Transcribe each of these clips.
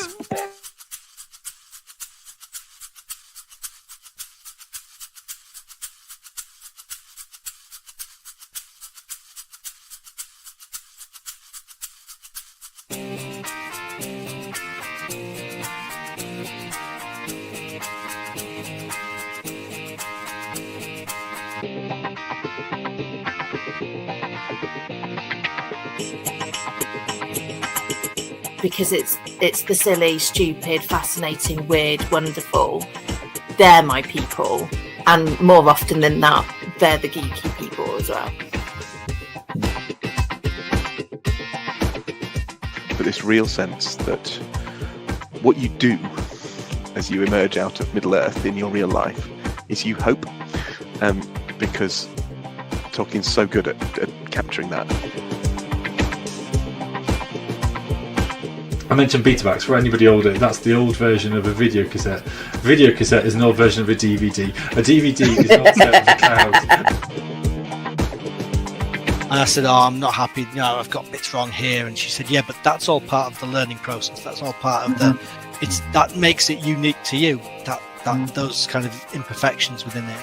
Yes. Because it's the silly, stupid, fascinating, weird, wonderful. They're my people, and more often than not, they're the geeky people as well. But this real sense that what you do as you emerge out of Middle Earth in your real life is you hope, because Tolkien's so good at capturing that. I mentioned Betamax. For anybody older, that's the old version of a video cassette. A video cassette is an old version of a DVD. A DVD is not set with a cloud. And I said, I'm not happy, I've got bits wrong here. And she said, yeah, but that's all part of the learning process. That's all part of that makes it unique to you, that those kind of imperfections within it.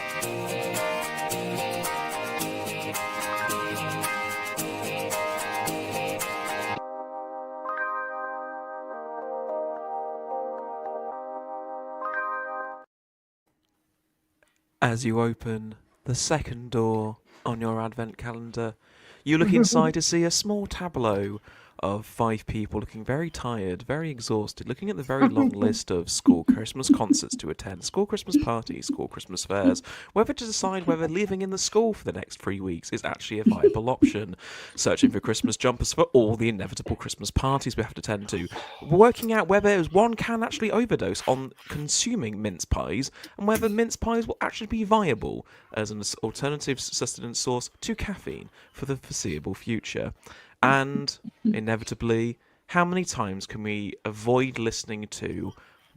As you open the second door on your advent calendar, you look inside to see a small tableau of 5 people looking very tired, very exhausted, looking at the very long list of school Christmas concerts to attend, school Christmas parties, school Christmas fairs, whether to decide whether living in the school for the next 3 weeks is actually a viable option, searching for Christmas jumpers for all the inevitable Christmas parties we have to attend to, working out whether one can actually overdose on consuming mince pies, and whether mince pies will actually be viable as an alternative sustenance source to caffeine for the foreseeable future. And, inevitably, how many times can we avoid listening to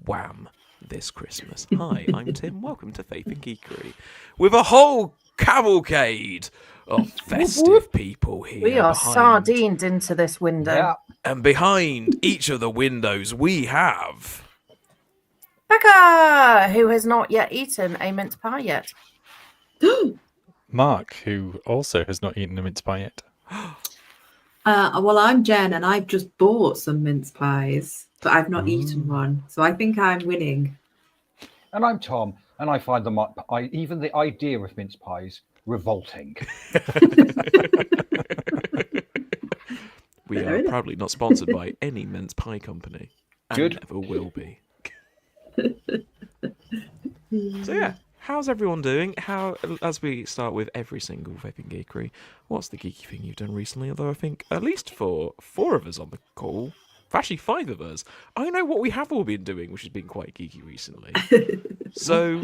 Wham! This Christmas? Hi, I'm Tim. Welcome to Faith Geekery. With a whole cavalcade of festive people here. We are sardined into this window. Yeah. And behind each of the windows we have... Becca, who has not yet eaten a mince pie yet. Mark, who also has not eaten a mince pie yet. Well, I'm Jen, and I've just bought some mince pies, but I've not eaten one. So I think I'm winning. And I'm Tom, and I find even the idea of mince pies revolting. We are proudly not sponsored by any mince pie company. And Good. never will be. So yeah, how's everyone doing? As we start with every single Vaping Geekery, what's the geeky thing you've done recently? Although I think at least for 4 of us on the call, actually 5 of us, I know what we have all been doing, which has been quite geeky recently. So,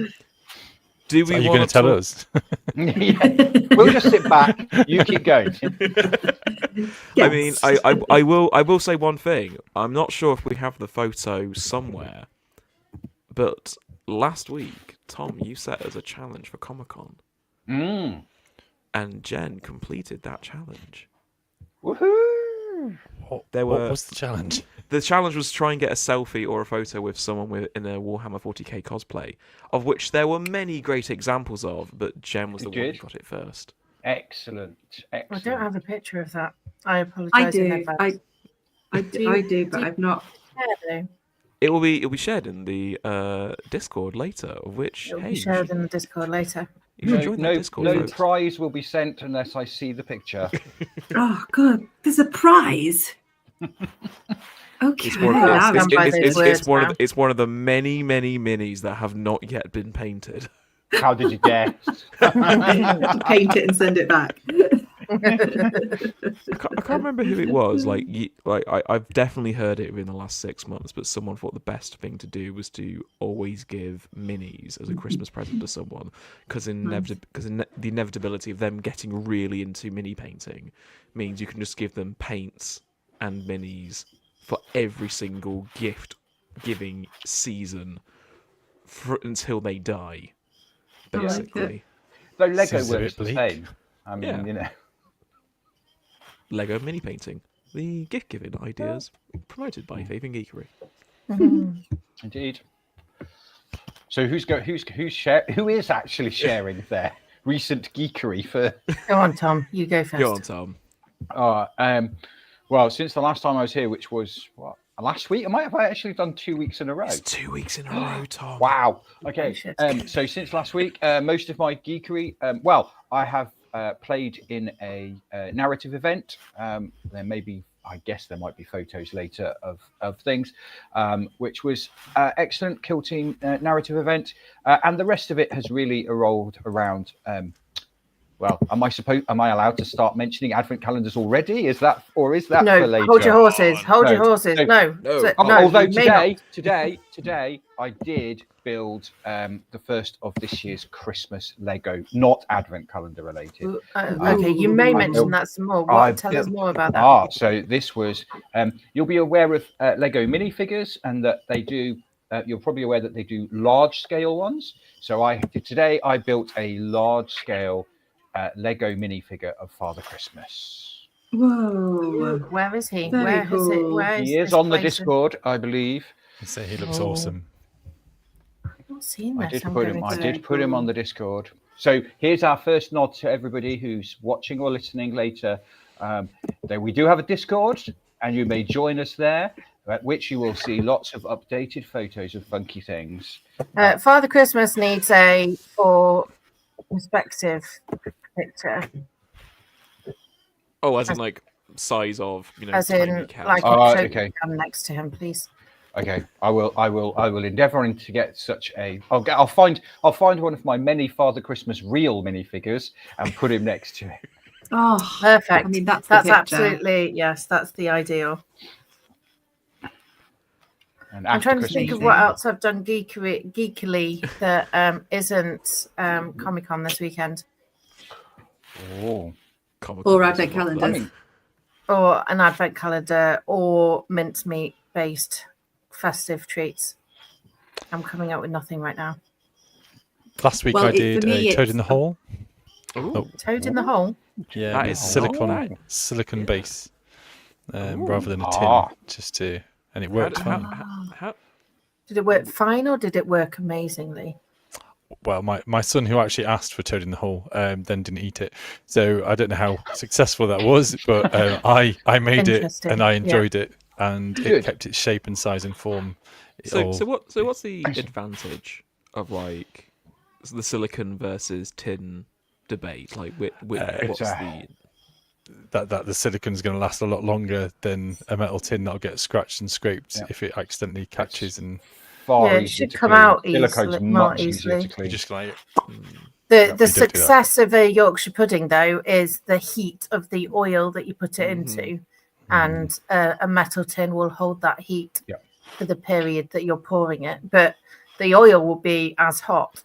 do we? Are you going to tell us? Yeah. We'll just sit back. You keep going. Yes. I mean, I will say one thing. I'm not sure if we have the photo somewhere, but last week, Tom, you set us a challenge for Comic-Con. And Jen completed that challenge. Woohoo! What was the challenge? The challenge was to try and get a selfie or a photo with someone in a Warhammer 40k cosplay, of which there were many great examples of, but Jen was the one who got it first. Excellent. I don't have a picture of that. I apologise. I do. In advance. I do, but I've not. It will be shared in the Discord later, of which It will be shared in the Discord later. You should join that Discord. No folks. prize will be sent unless I see the picture. Oh, God. There's a prize. Okay. It's one of the many, many minis that have not yet been painted. How did you dare? Paint it and send it back. I can't remember who it was. I've definitely heard it within the last 6 months, but someone thought the best thing to do was to always give minis as a Christmas present to someone, because the inevitability of them getting really into mini painting means you can just give them paints and minis for every single gift giving season until they die, basically. Though Lego works the same. I mean, Yeah. you know. Lego mini painting, the gift giving ideas promoted by Faith Geekery. Indeed. So who is actually sharing their recent geekery for? Go on, Tom. You go first. Go on, Tom. Well, since the last time I was here, which was last week, I might have actually done 2 weeks in a row. It's 2 weeks in a row, Tom. Wow. Okay. So since last week, most of my geekery. I have played in a narrative event. I guess there might be photos later of things, which was excellent Kill Team narrative event, and the rest of it has really revolved around. Am I allowed to start mentioning advent calendars already? Is that for later? Hold your horses. Hold your horses. No. Although today I did build the first of this year's Christmas Lego, not advent calendar related. Okay, you may mention that some more. Tell us more about that. So this was. You'll be aware of Lego minifigures, and that they do. You're probably aware that they do large scale ones. So I built a large scale Lego minifigure of Father Christmas. Whoa! Where is he? Very cool. He is on the Discord, I believe. So he looks awesome. I've not seen this. I did put him on the Discord. So here's our first nod to everybody who's watching or listening later. We do have a Discord, and you may join us there, at which you will see lots of updated photos of funky things. Father Christmas needs a perspective picture. Oh, as in like size of, as tiny in cows. like okay. Next to him, please. Okay, I will endeavour to get such a. I'll find one of my many Father Christmas real minifigures and put him next to it. Oh, perfect. I mean, that's absolutely yes. That's the ideal. And I'm trying to think of what else I've done geekily that isn't Comic-Con this weekend. Oh, or advent calendars, or an advent calendar, or mincemeat based festive treats. I'm coming up with nothing right now. Last week I did a Toad in the Hole. Toad in the Hole? Yeah, that it's is silicon base rather than a tin, and it worked fine. How? Did it work fine, or did it work amazingly? Well, my son, who actually asked for Toad in the Hole, then didn't eat it. So I don't know how successful that was, but I made it and I enjoyed it, and it kept its shape and size and form. So what's the advantage of like the silicon versus tin debate? Like, what's the silicon's going to last a lot longer than a metal tin that'll get scratched and scraped if it accidentally catches and. It should come out more easily. Just like the success of a Yorkshire pudding, though, is the heat of the oil that you put it into, and a metal tin will hold that heat for the period that you're pouring it. But the oil will be as hot.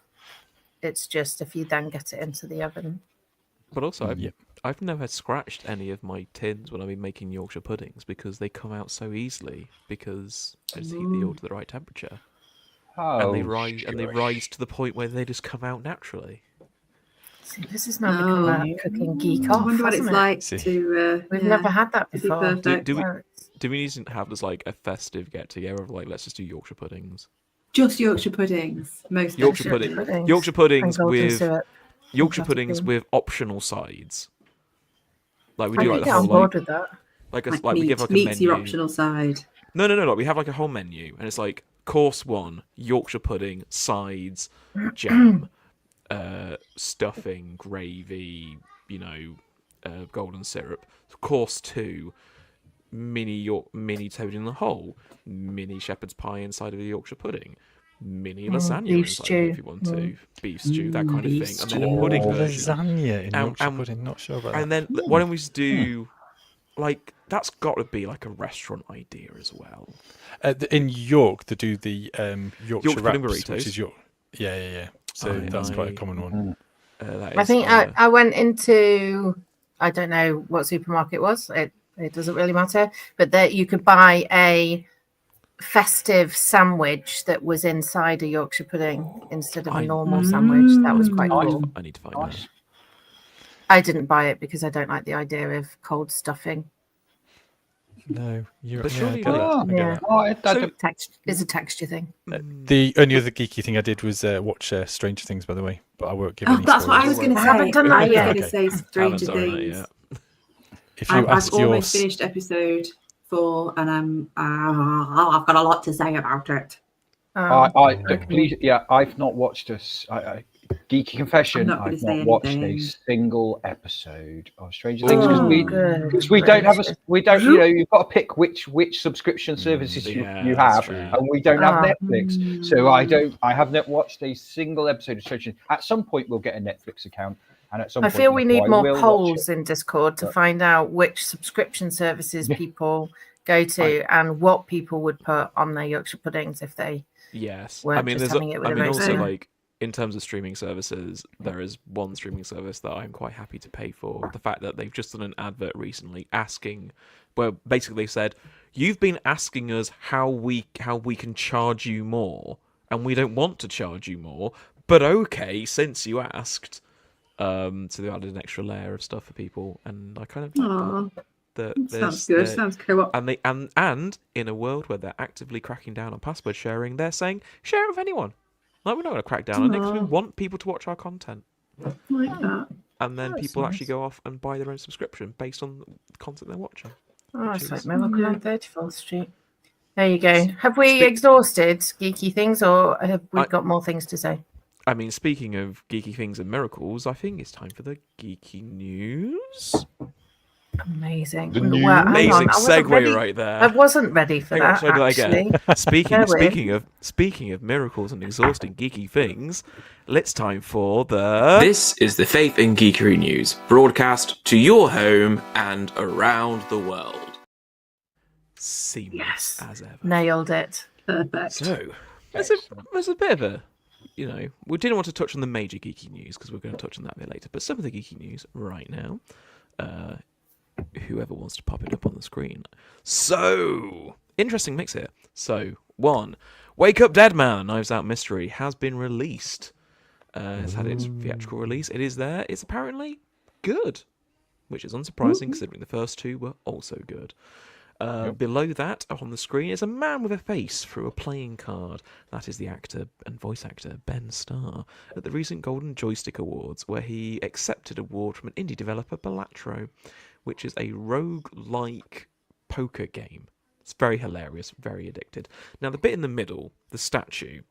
It's just if you then get it into the oven. But also, I've never scratched any of my tins when I've been making Yorkshire puddings because they come out so easily because I just heat the oil to the right temperature. And they rise to the point where they just come out naturally. See, this is now become a cooking geek off. I wonder what it's like to. We've never had that before. Do we need to have this like a festive get together of like let's just do Yorkshire puddings? Just Yorkshire puddings, most Yorkshire puddings with optional sides. Like we do like the whole board with that. Like we give like a meat's menu. Your optional side. No. Like we have like a whole menu, and it's like course 1, Yorkshire pudding, sides, jam, stuffing, gravy, golden syrup. Course 2, mini Toad in the Hole, mini shepherd's pie inside of a Yorkshire pudding, mini lasagna beef inside stew. if you want to, beef stew, that kind of thing, and then a pudding version. Lasagna in Yorkshire pudding, not sure about that. And then why don't we just do like that's got to be like a restaurant idea as well. In York, they do the Yorkshire pudding wraps, burritos. which is York. Yeah. So that's quite a common one. I think I went into, I don't know what supermarket it was. It doesn't really matter. But that you could buy a festive sandwich that was inside a Yorkshire pudding instead of a normal sandwich. That was quite cool. I need to find that. I didn't buy it because I don't like the idea of cold stuffing. No, but surely, It's a texture thing. The only other geeky thing I did was watch Stranger Things, by the way, but I won't give any that's spoilers. what I was going to say. I haven't done that yet. I was going to say Stranger Things. If you I've almost finished episode 4, and I've got a lot to say about it. Please, I've not watched geeky confession. I've not watched a single episode of Stranger Things because we don't have you've got to pick which subscription services you have, and we don't have Netflix, so I have not watched a single episode of Stranger Things. At some point, we'll get a Netflix account. And at some I point, feel we need more polls in Discord to find out which subscription services people go to and what people would put on their Yorkshire puddings if they weren't just having it with a rosé. Also, like, in terms of streaming services, there is one streaming service that I'm quite happy to pay for. The fact that they've just done an advert recently where basically they said, you've been asking us how we can charge you more, and we don't want to charge you more, but okay, since you asked. So they added an extra layer of stuff for people, and I kind of like that. Sounds good. Sounds co-op. And in a world where they're actively cracking down on password sharing, they're saying share it with anyone. Like, we're not going to crack down on it because we want people to watch our content. Like that. And then people actually go off and buy their own subscription based on the content they're watching. Oh, it's like Miracle on 34th Street. There you go. Have we exhausted geeky things, or have we got more things to say? I mean, speaking of geeky things and miracles, I think it's time for the geeky news. Amazing. Amazing segue right there. I wasn't ready for that, actually. Speaking of miracles and exhausting geeky things, it's time for the... This is the Faith and Geekery news, broadcast to your home and around the world. Seamless as ever. Nailed it. Perfect. So, there's a bit of a... we didn't want to touch on the major geeky news because we're going to touch on that a bit later. But some of the geeky news right now, whoever wants to pop it up on the screen. So, interesting mix here. So, 1, Wake Up Dead Man, Knives Out Mystery, has been released. It's had its theatrical release. It is there. It's apparently good, which is unsurprising considering the first 2 were also good. Below that, on the screen, is a man with a face through a playing card. That is the actor and voice actor Ben Starr at the recent Golden Joystick Awards, where he accepted an award from an indie developer, Balatro, which is a rogue-like poker game. It's very hilarious, very addicted. Now, the bit in the middle, the statue,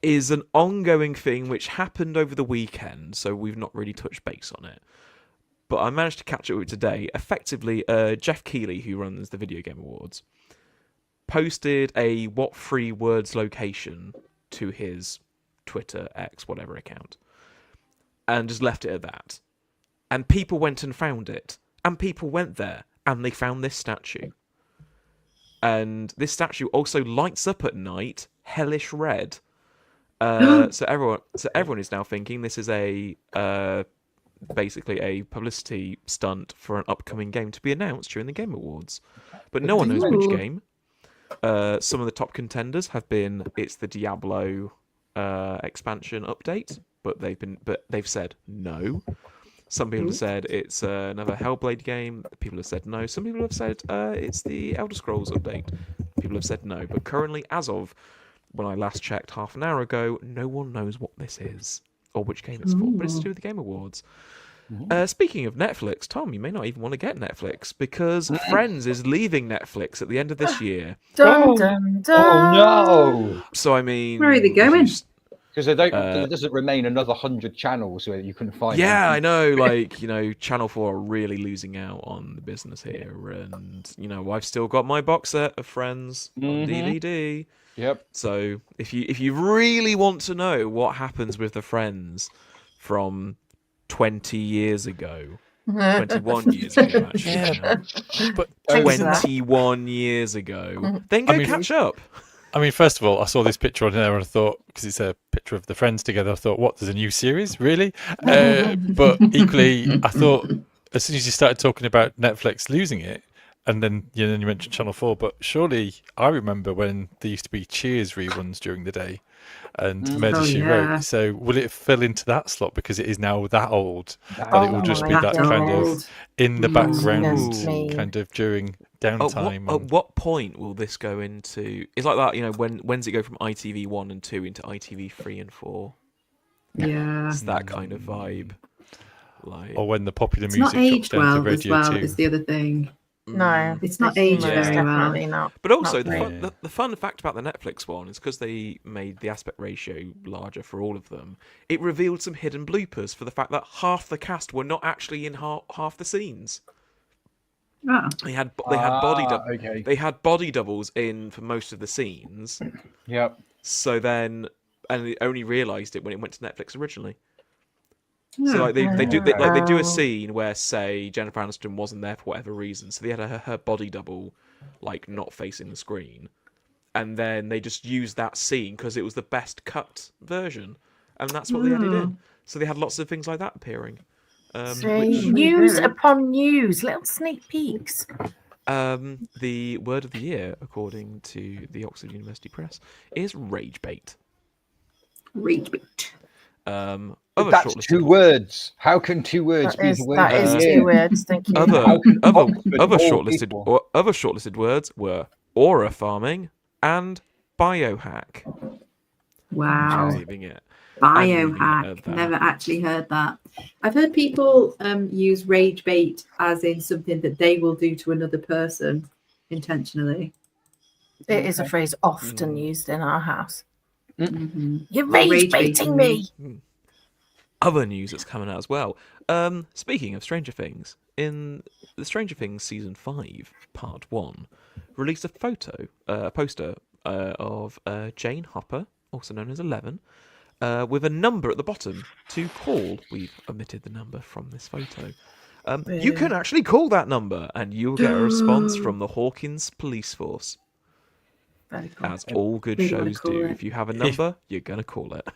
is an ongoing thing which happened over the weekend, so we've not really touched base on it. But I managed to catch it with today. Effectively, Jeff Keighley, who runs the Video Game Awards, posted a What 3 Words location to his Twitter, X, whatever account, and just left it at that. And people went and found it. And people went there, and they found this statue. And this statue also lights up at night, hellish red. So everyone is now thinking this is basically a publicity stunt for an upcoming game to be announced during the Game Awards. But no one knows which game. Some of the top contenders have been it's the Diablo expansion update, but they've said no. Some people have said it's another Hellblade game. People have said no. Some people have said it's the Elder Scrolls update. People have said no. But currently, as of when I last checked half an hour ago, no one knows what this is or which game it's for. But it's to do with the Game Awards. Speaking of Netflix, Tom, you may not even want to get Netflix because Friends is leaving Netflix at the end of this year. Dun, dun, dun. Oh no! So I mean, where are they going? Because there doesn't remain another 100 channels where you can find. Yeah, them. I know. Like, Channel 4 are really losing out on the business here, and I've still got my box set of Friends on DVD. Yep. So if you really want to know what happens with the Friends from 20 years ago, 21 years ago, actually. Yeah. But 21 years ago, then go catch up. I mean, first of all, I saw this picture on there and I thought, because it's a picture of the Friends together, I thought, what, there's a new series? Really? But equally, I thought, as soon as you started talking about Netflix losing it, and then you mentioned Channel 4, but surely I remember when there used to be Cheers reruns during the day and Murder, She Wrote. So will it fill into that slot because it is now that old that it will just be that kind of in the background kind of during downtime. At what point will this go into? It's like that, you know. When's it go from ITV 1 and 2 into ITV 3 and 4? Yeah, it's that kind of vibe. Like, or when the popular it's music not aged drops down to well as Radio well. 2. Is the other thing. No, it's not aged very well. Definitely not. But also, not the fun fact about the Netflix one is because they made the aspect ratio larger for all of them, it revealed some hidden bloopers for the fact that half the cast were not actually in half the scenes. Oh. They had body doubles in for most of the scenes. Yep. So then, and they only realised it when it went to Netflix originally. So like they do a scene where, say, Jennifer Aniston wasn't there for whatever reason, so they had her body double like not facing the screen, and then they just used that scene because it was the best cut version, and that's what they added in. So they had lots of things like that appearing. News upon news, little sneak peeks. The word of the year, according to the Oxford University Press, is rage bait. Rage bait. That's 2 words. How can 2 words be the word? That is 2 words. Thank you. Other shortlisted words were aura farming and biohack. Wow. It. Biohack. Never actually heard that. I've heard people use rage bait as in something that they will do to another person intentionally. It is a phrase often used in our house. Mm-hmm. You're rage baiting me. Other news that's coming out as well. Speaking of Stranger Things, in the Stranger Things season 5, part 1, released a poster of Jane Hopper, also known as 11, with a number at the bottom to call. We've omitted the number from this photo. You can actually call that number, and you'll get a response from the Hawkins police force. Very cool. As all good shows do. If you have a number, you're going to call it.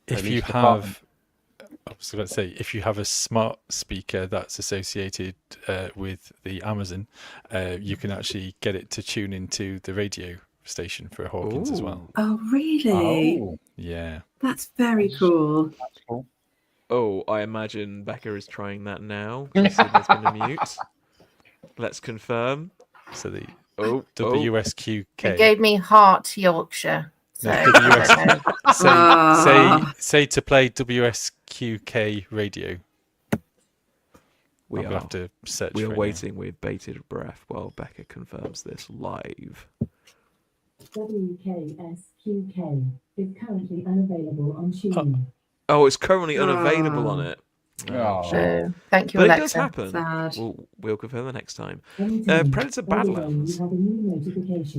If you have... I was going to say, if you have a smart speaker that's associated with the Amazon, you can actually get it to tune into the radio station for Hawkins as well. Oh, really? Oh. Yeah. That's very cool. That's cool. Oh, I imagine Becca is trying that now. There's been a mute. Let's confirm. So the WSQK. It gave me Heart Yorkshire. So say to play WSQK radio. We'll have to search. We are waiting with bated breath while Becca confirms this live. WKSQK is currently unavailable on TuneIn. Oh, it's currently unavailable on it. Oh, thank you, but Alexa. It does happen. Sad. We'll confirm the next time. Predator Badlands.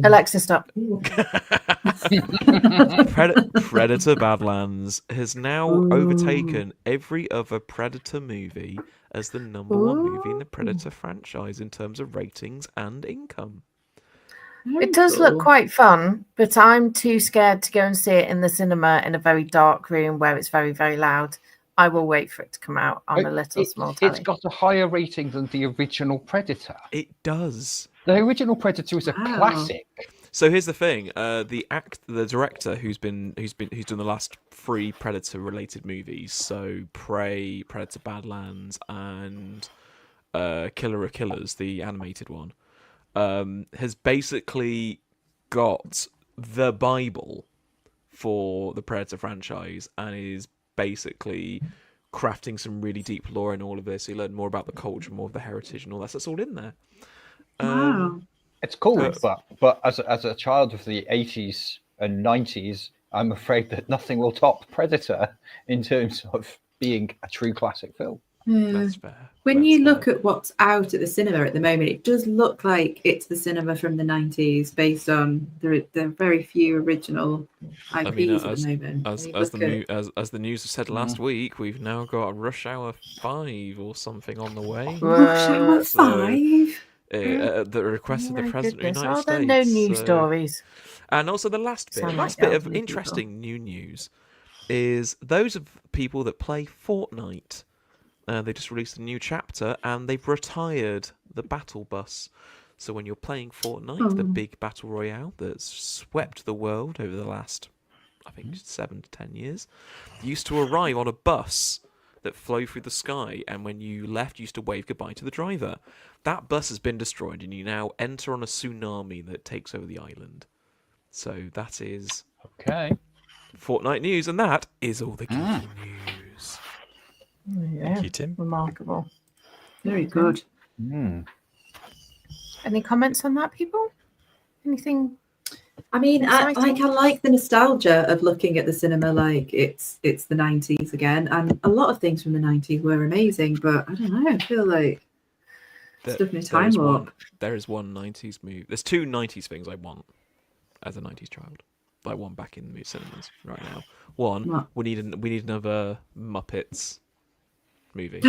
Alexa, stop. Predator Badlands has now overtaken every other Predator movie as the number 1 movie in the Predator franchise in terms of ratings and income. It does look quite fun, but I'm too scared to go and see it in the cinema in a very dark room where it's very, very loud. I will wait for it to come out on a little small telly. It's got a higher rating than the original Predator. It does. The original Predator is a classic. So here's the thing: the director who's done the last 3 Predator-related movies, so Prey, Predator Badlands, and Killer of Killers, the animated one, has basically got the Bible for the Predator franchise and is basically crafting some really deep lore in all of this. You learn more about the culture, more of the heritage, and all that. So that's all in there. Wow. It's cool, but as a child of the 80s and 90s, I'm afraid that nothing will top Predator in terms of being a true classic film. That's fair. When you look at what's out at the cinema at the moment, it does look like it's the cinema from the 90s based on the very few original IPs at the moment. As the news said last week, we've now got Rush Hour 5 or something on the way. Rush Hour 5? At the request of the President of the United States. Are there no news stories? And also the last bit of interesting new news is those of people that play Fortnite. They just released a new chapter and they've retired the battle bus. So when you're playing Fortnite, the big battle royale that's swept the world over the last, I think, 7 to 10 years, you used to arrive on a bus that flow through the sky, and when you left, you used to wave goodbye to the driver. That bus has been destroyed, and you now enter on a tsunami that takes over the island. So that is Fortnite news, and that is all the geeky news. Yeah. Thank you, Tim. Remarkable. Very good. Any comments on that, people? Anything? I mean, I like the nostalgia of looking at the cinema like it's the 90s again, and a lot of things from the 90s were amazing, but I don't know, I feel like stuff in a time warp. There is one 90s movie. There's two 90s things I want as a 90s child. I want back in the cinemas right now. One, we need another Muppets movie.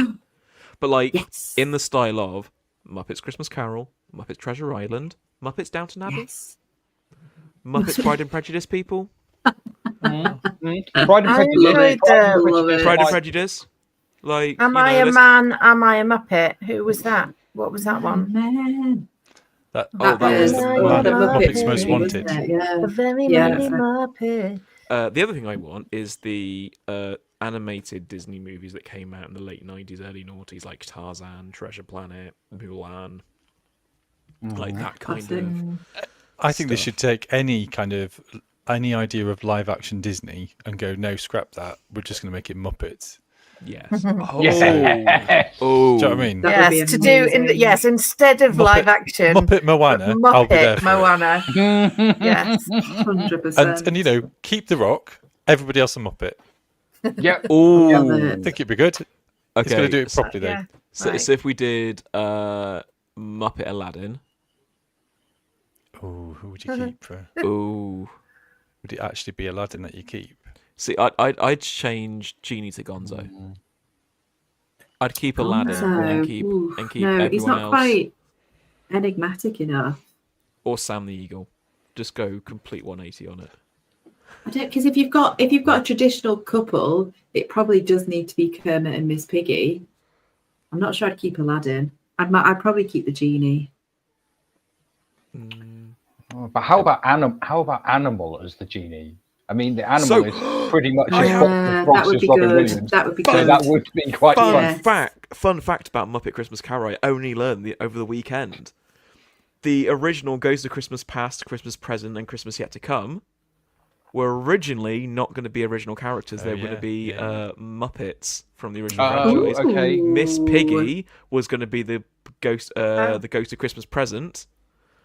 But like in the style of Muppets Christmas Carol, Muppets Treasure Island, Muppets Downton Abbey. Muppets Pride and Prejudice, people. Pride and Prejudice. Like, am I a man? Am I a Muppet? Who was that? What was that one? Man. That was Muppets Most Wanted. The very many Muppet. The other thing I want is the animated Disney movies that came out in the late 90s, early noughties, like Tarzan, Treasure Planet, Mulan. Like that kind of. I think they should take any idea of live action Disney and go, no, scrap that. We're just going to make it Muppets. Yes. Do you know what I mean? Yes, to do instead of live action. Muppet Moana. I'll be there for Moana. Yes, 100%. And keep The Rock. Everybody else a Muppet. Yeah. I think it'd be good. Okay. It's going to do it properly though. So if we did Muppet Aladdin. Oh, who would you keep for? Oh, would it actually be Aladdin that you keep? See, I'd change Genie to Gonzo. I'd keep Aladdin and keep everyone he's not else. Quite enigmatic enough. Or Sam the Eagle. Just go complete 180 on it. I don't, because if you've got a traditional couple, it probably does need to be Kermit and Miss Piggy. I'm not sure I'd keep Aladdin. I'd probably keep the Genie. But how about Animal as the Genie? I mean, the animal is pretty much that would be Robin good. Williams. That would be So good. that would be quite fun. Fun fact about Muppet Christmas Carol, I only learned over the weekend. The original Ghost of Christmas Past, Christmas Present, and Christmas Yet to Come were originally not going to be original characters. They were going to be Muppets from the original franchise. Okay. Miss Piggy was going to be the ghost of Christmas Present.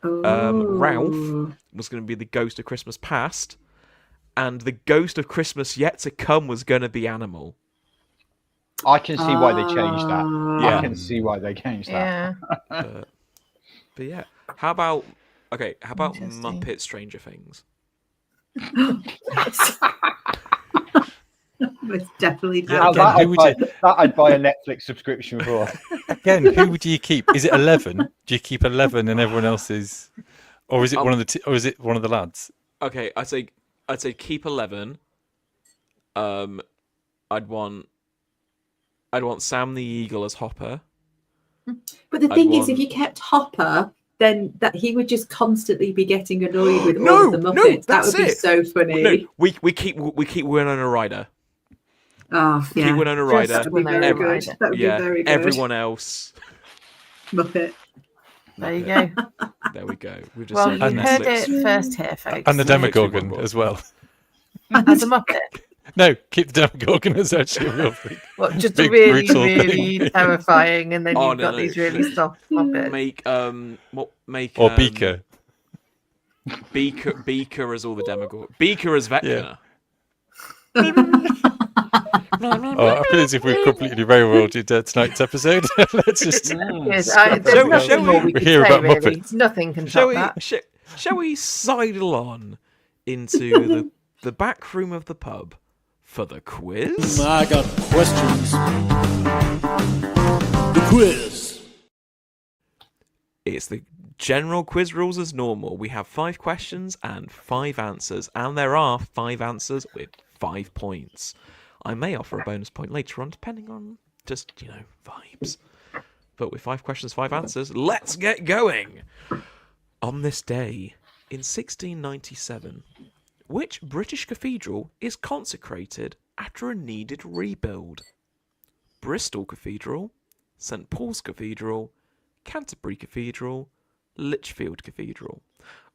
Ralph was going to be the Ghost of Christmas Past, and the Ghost of Christmas Yet to Come was going to be Animal. I can see why they changed that. Yeah. I can see why they changed that. But yeah, how about Muppet Stranger Things? It's definitely that I'd buy a Netflix subscription for. Again, who would you keep? Is it 11? Do you keep 11 and everyone else is, or is it or is it one of the lads? Okay, I'd say keep 11. I'd want Sam the Eagle as Hopper. But the thing is, if you kept Hopper, then that he would just constantly be getting annoyed with all of the Muppets. That would be so funny. We keep Winona Ryder. Oh yeah, keep Winona Ryder. That would be very good. That would be very good. Everyone else. Muppet. There you go. There we go. We've just you heard it first here, folks. And the Demogorgon as well. As a Muppet. No, keep the Demogorgon as actually a real thing. What, just really terrifying, and then you've got these really soft Muppets. Or Beaker. Beaker as all the Demogorgon. Beaker as Vecna. I feel as if we've completely railroaded tonight's episode. Let's just shall we hear about Muppets. Nothing can top that. Shall we sidle on into the back room of the pub for the quiz? I got questions. The quiz. It's the general quiz rules as normal. We have 5 questions and 5 answers, and there are 5 answers with 5 points. I may offer a bonus point later on, depending on just, vibes. But with 5 questions, 5 answers, let's get going! On this day, in 1697, which British cathedral is consecrated after a needed rebuild? Bristol Cathedral, St Paul's Cathedral, Canterbury Cathedral, Lichfield Cathedral.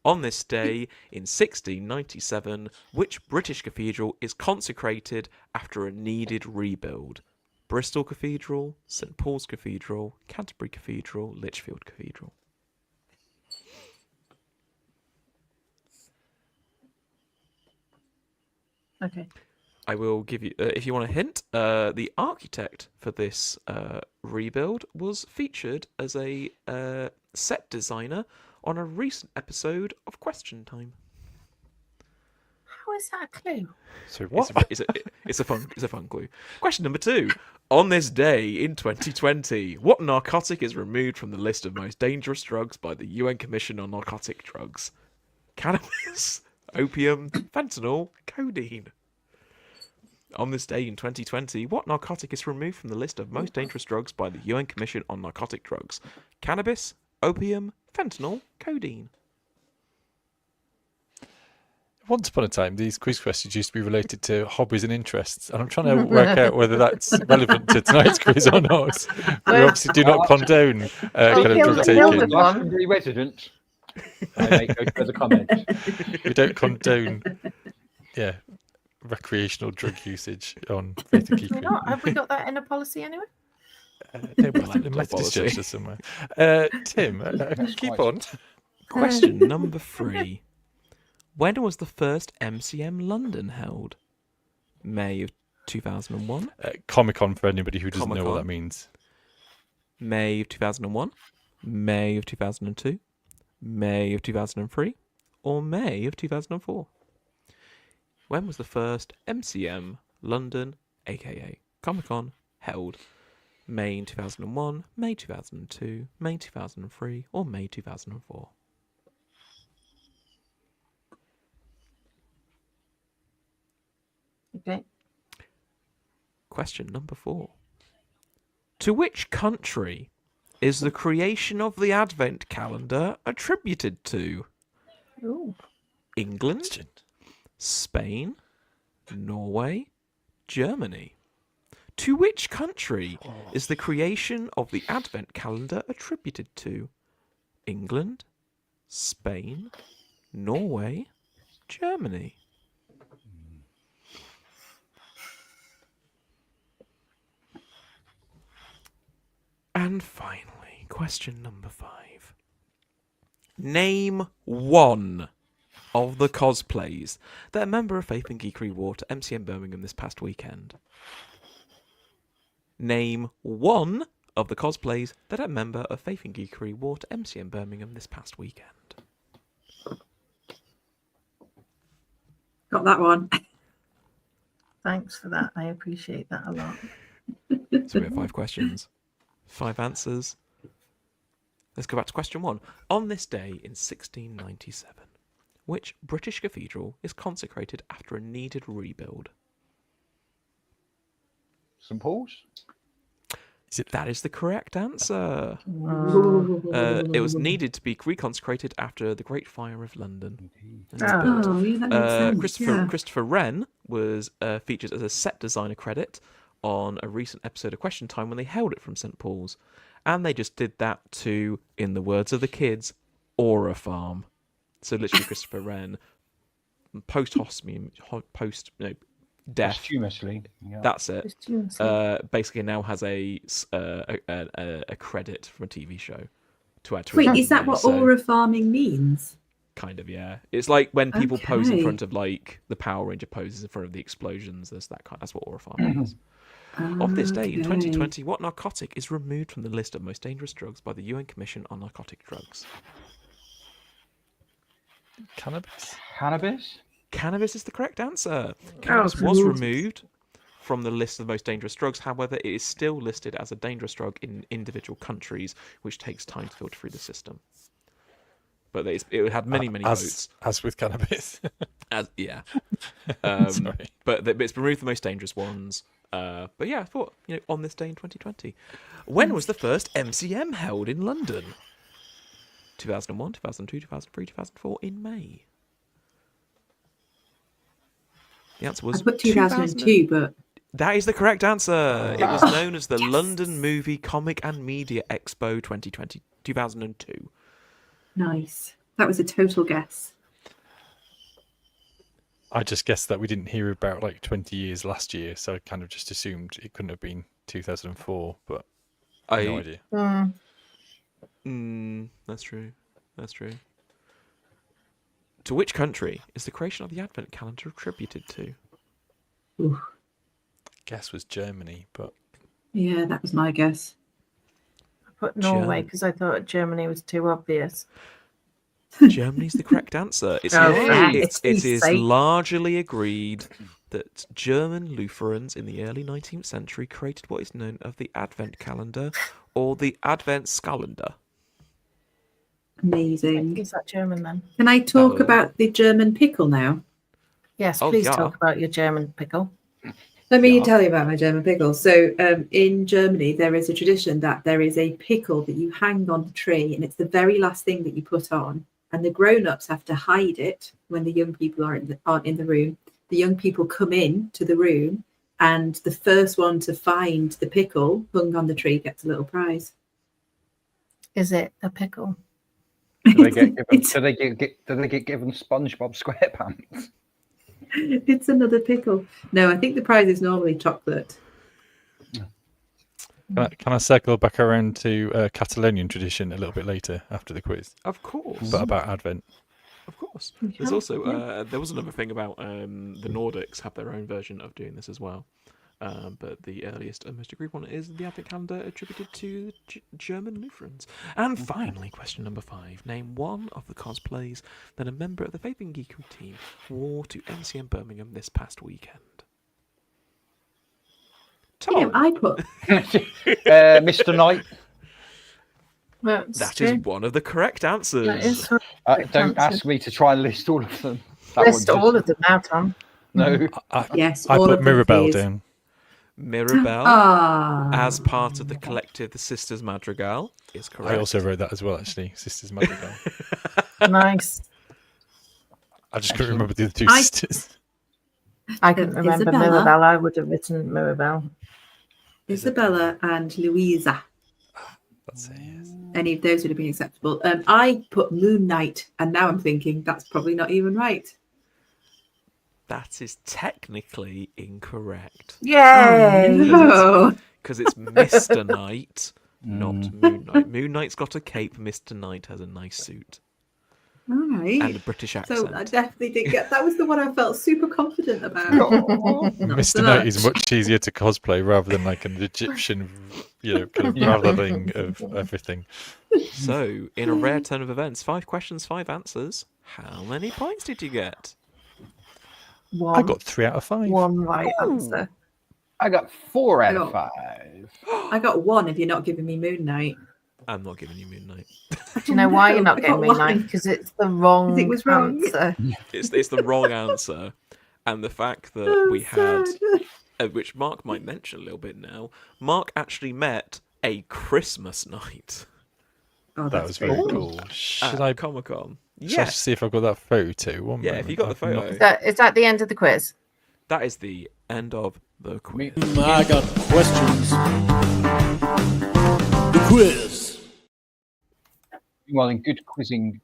On this day in 1697, which British cathedral is consecrated after a needed rebuild? Bristol Cathedral, St Paul's Cathedral, Canterbury Cathedral, Lichfield Cathedral. Okay. I will give you, if you want a hint, the architect for this rebuild was featured as a set designer on a recent episode of Question Time. How is that a clue? So what? It's a fun clue. Question number 2. On this day in 2020, what narcotic is removed from the list of most dangerous drugs by the UN Commission on Narcotic Drugs? Cannabis, opium, fentanyl, codeine. On this day in 2020, what narcotic is removed from the list of most dangerous drugs by the UN Commission on Narcotic Drugs? Cannabis, opium, fentanyl, codeine. Once upon a time, these quiz questions used to be related to hobbies and interests, and I'm trying to work out whether that's relevant to tonight's quiz or not. We obviously do not condone kind of drug taking. Glastonbury resident. I make no further comment. We don't condone, recreational drug usage on Faith Geekery. Have we got that in a policy anyway? No, but the Methodist Church is somewhere. Tim, keep on. Question number 3. When was the first MCM London held? May of 2001? Comic-Con for anybody who doesn't know what that means. May of 2001? May of 2002? May of 2003? Or May of 2004? When was the first MCM London, aka Comic-Con, held? May 2001, May 2002, May 2003, or May 2004? Okay. Question number 4. To which country is the creation of the Advent calendar attributed to? Ooh. England, Spain, Norway, Germany. To which country is the creation of the Advent calendar attributed to? England, Spain, Norway, Germany. And finally, question number 5. Name one of the cosplays that a member of Faith and Geekery wore to MCM Birmingham this past weekend. Name one of the cosplays that a member of Faith and Geekery wore to MCM Birmingham this past weekend. Got that one. Thanks for that. I appreciate that a lot. So we have 5 questions, 5 answers. Let's go back to question 1. On this day in 1697, which British cathedral is consecrated after a needed rebuild? St Paul's? That is the correct answer. It was needed to be reconsecrated after the Great Fire of London. Christopher Wren was featured as a set designer credit on a recent episode of Question Time when they held it from St Paul's. And they just did that to, in the words of the kids, Aura Farm. So literally Christopher Wren, death. Posthumously. Yeah. That's it. Basically now has a credit from a TV show to add to. Wait, is that what aura farming means? Kind of, yeah. It's like when people pose in front of like the Power Ranger poses in front of the explosions. There's that kind. That's what aura farming is. On this day in 2020, what narcotic is removed from the list of most dangerous drugs by the UN Commission on Narcotic Drugs? Cannabis? Cannabis is the correct answer. Cannabis was removed from the list of the most dangerous drugs. However, it is still listed as a dangerous drug in individual countries, which takes time to filter through the system. But it had many votes. As with cannabis. Yeah. Sorry. But it's removed the most dangerous ones. But yeah, I thought, on this day in 2020. When was the first MCM held in London? 2001, 2002, 2003, 2004, in May. The answer was... I put 2002, but... That is the correct answer. It was known as the London Movie, Comic and Media Expo 2002. Nice. That was a total guess. I just guessed that we didn't hear about like 20 years last year, so I kind of just assumed it couldn't have been 2004, but I have no idea. That's true. That's true. To which country is the creation of the Advent calendar attributed to? Ooh. Guess was Germany, but yeah, that was my guess. I put Norway because I thought Germany was too obvious. Germany's the correct answer. It is largely agreed that German Lutherans in the early 19th century created what is known as the Advent calendar or the Adventskalender. Amazing. Is that German then? Can I talk about the German pickle now? Yes, please talk about your German pickle. Let me tell you about my German pickle. So in Germany, there is a tradition that there is a pickle that you hang on the tree, and it's the very last thing that you put on. And the grown-ups have to hide it when the young people aren't in the room. The young people come in to the room, and the first one to find the pickle hung on the tree gets a little prize. Is it a pickle? Do they get given SpongeBob SquarePants? It's another pickle. No, I think the prize is normally chocolate. Can I circle back around to Catalonian tradition a little bit later after the quiz? Of course. But about Advent. Of course. There's also there was another thing about the Nordics have their own version of doing this as well. But the earliest and most agreed one is the Advent calendar attributed to the German Lutherans. And finally, question number 5. Name one of the cosplays that a member of the Faith Geekery team wore to MCM Birmingham this past weekend. Tom. You know, I put Mr. Knight. That is one of the correct answers. Don't ask me to try and list all of them. List all of them now, Tom. No. Yes, I all put of them, Mirabelle please. down. Mirabelle, Ah. as part of the collective The Sisters Madrigal, is correct. I also wrote that as well, actually. Sisters Madrigal. Nice. I just couldn't remember the other two sisters. I couldn't remember Isabella. Mirabelle. I would have written Mirabelle. Isabella and Louisa. That's it, yes. Any of those would have been acceptable. I put Moon Knight, and now I'm thinking that's probably not even right. That is technically incorrect. Yay! Because it's Mr. Knight, not Moon Knight. Moon Knight's got a cape. Mr. Knight has a nice suit. All right. And a British accent. So I definitely did get that. Was the one I felt super confident about. Mr. Knight is much easier to cosplay rather than like an Egyptian, kind of rattling of everything. So, in a rare turn of events, 5 questions, 5 answers. How many points did you get? 1. I got 3 out of 5. 1 right answer. I got 4 out of 5. I got 1 if you're not giving me Moon Knight. I'm not giving you Moon Knight. Do you know why you're not getting Moon Knight? Because it's the wrong answer. It's the wrong answer. And the fact that we had, which Mark might mention a little bit now, Mark actually met a Christmas night. Oh, that was very cool. Should I Comic-Con? Should I see if I've got that photo? One yeah, moment. if you got the photo. Is that the end of the quiz? That is the end of the quiz. I got questions. The quiz. Well, in good quizzing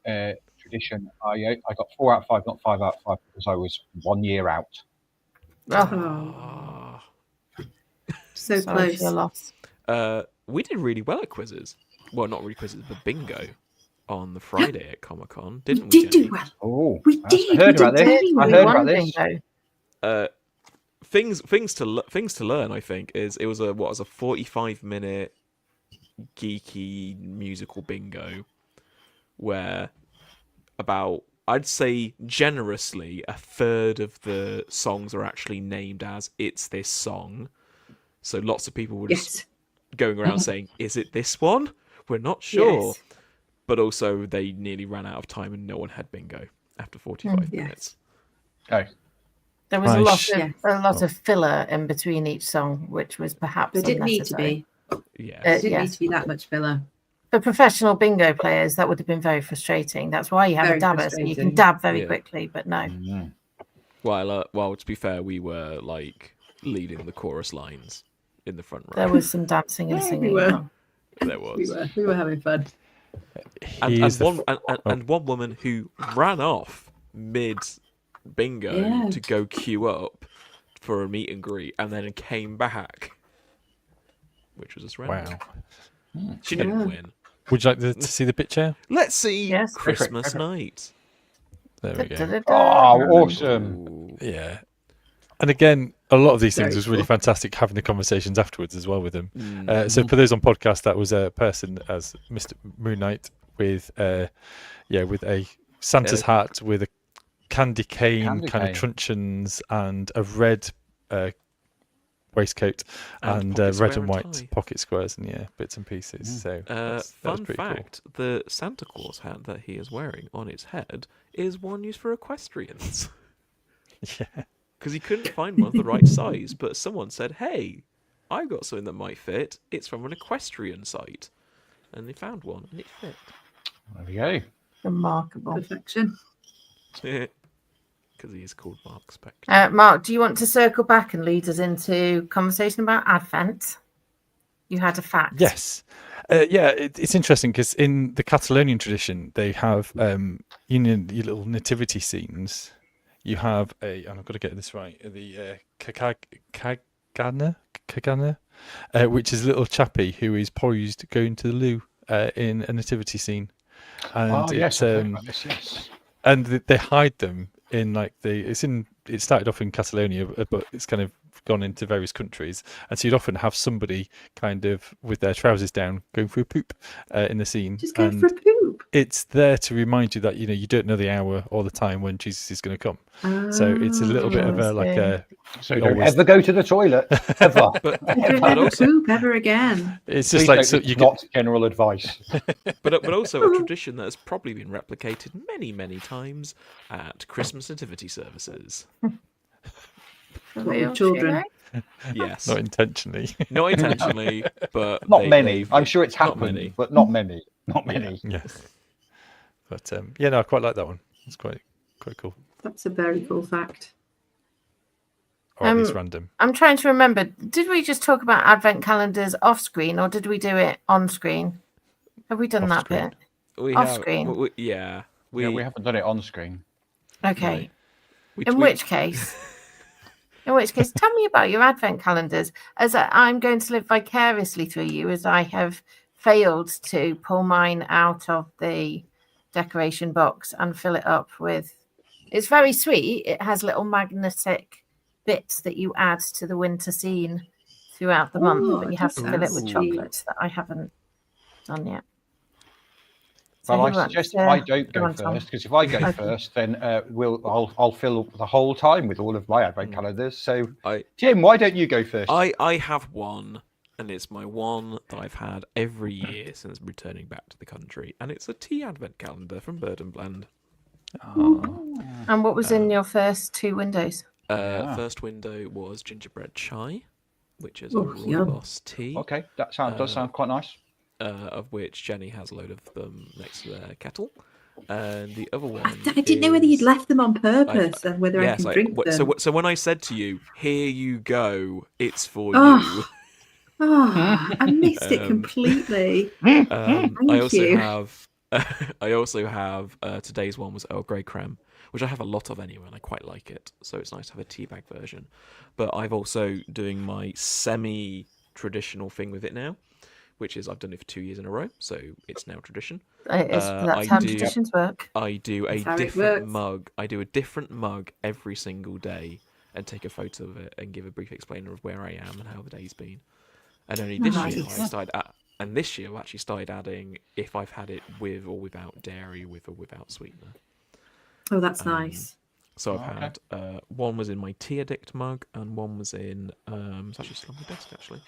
tradition, I got 4 out of 5, not 5 out of 5, because I was 1 year out. Oh. So Sorry close. for your loss. We did really well at quizzes. Well, not really quizzes, but bingo on the Friday at Comic-Con, didn't we? Did do Jenny? well. Oh, We did. I heard we about did this. I very heard well. about this. Things to learn. I think it was a 45-minute geeky musical bingo, where about, I'd say generously, a third of the songs are actually named as "It's this song." So lots of people were just going around saying, "Is it this one? We're not sure." Yes. But also, they nearly ran out of time and no one had bingo after 45 minutes. Oh. There was a lot of filler in between each song, which was perhaps There didn't need to unnecessary. be. Yeah. There didn't need to be that much filler. For professional bingo players, that would have been very frustrating. That's why you have Very a dabber, so you can frustrating. dab very Yeah. quickly, but no. Well, to be fair, we were like leading the chorus lines in the front row. There was some dancing and singing. We were. There was. We were having fun. And one woman who ran off mid bingo to go queue up for a meet and greet, and then came back, which was a surrender. Wow. She didn't win. Would you like to see the picture? Let's see Christmas night. There we go. Oh, awesome. Yeah. And again, a lot of these things was really fantastic having the conversations afterwards as well with them. So for those on podcast, that was a person as Mr. Moon Knight with a Santa's hat with a candy cane kind of truncheons and a red waistcoat and red and white pocket squares and bits and pieces. So fun fact: the Santa Claus hat that he is wearing on his head is one used for equestrians. Yeah. Because he couldn't find one of the right size, but someone said, "Hey, I've got something that might fit. It's from an equestrian site," and they found one, and it fit. There we go. Remarkable. Perfection. Because he is called Mark Spector. Mark, do you want to circle back and lead us into conversation about Advent? You had a fact. Yes. It's interesting because in the Catalonian tradition, they have your little nativity scenes. You have and I've got to get this right, the Cagana, which is a little chappie who is poised going to the loo in a nativity scene. And and they hide them in it started off in Catalonia, but it's kind of gone into various countries, and so you'd often have somebody kind of with their trousers down going for a poop in the scene. Just going for a poop. It's there to remind you that you don't know the hour or the time when Jesus is going to come. So it's a little bit of a So don't ever go to the toilet ever. but also, poop ever again. It's just like not general advice. but also a tradition that has probably been replicated many times at Christmas nativity services. Children. Yes. Not intentionally. Not intentionally, but not many. I'm sure it's happened, but not many. Not many. Yes. But I quite like that one. It's quite cool. That's a very cool fact. Or at least random. I'm trying to remember. Did we just talk about advent calendars off screen, or did we do it on screen? Have we done that bit? Off screen. We haven't done it on screen. Okay. In which case, tell me about your advent calendars, as I'm going to live vicariously through you, as I have failed to pull mine out of the decoration box and fill it up with. It's very sweet. It has little magnetic bits that you add to the winter scene throughout the month, but you have to fill it with chocolates that I haven't done yet. So well, I suggest I don't go first, because if I go first, then I'll fill the whole time with all of my advent calendars. So, Tim, why don't you go first? I have one, and it's my one that I've had every year since returning back to the country, and it's a tea advent calendar from Bird and Blend. And what was in your first two windows? First window was gingerbread chai, which is a rooibos tea. Okay, that does sound quite nice. Of which Jenny has a load of them next to their kettle. And the other one I didn't know whether you'd left them on purpose and whether I can drink them. So when I said to you, "Here you go, it's for you." I missed it completely. I also have today's one was Earl Grey creme, which I have a lot of anyway, and I quite like it. So it's nice to have a tea bag version. But I've also doing my semi-traditional thing with it now, which is I've done it for 2 years in a row, so it's now tradition. That's how traditions work. I do a different mug. I do a different mug every single day and take a photo of it and give a brief explainer of where I am and how the day's been. And only this year this year I actually started adding if I've had it with or without dairy, with or without sweetener. Oh, that's nice. So I've had one was in my Tea Addict mug and one was in it's actually still on my desk actually.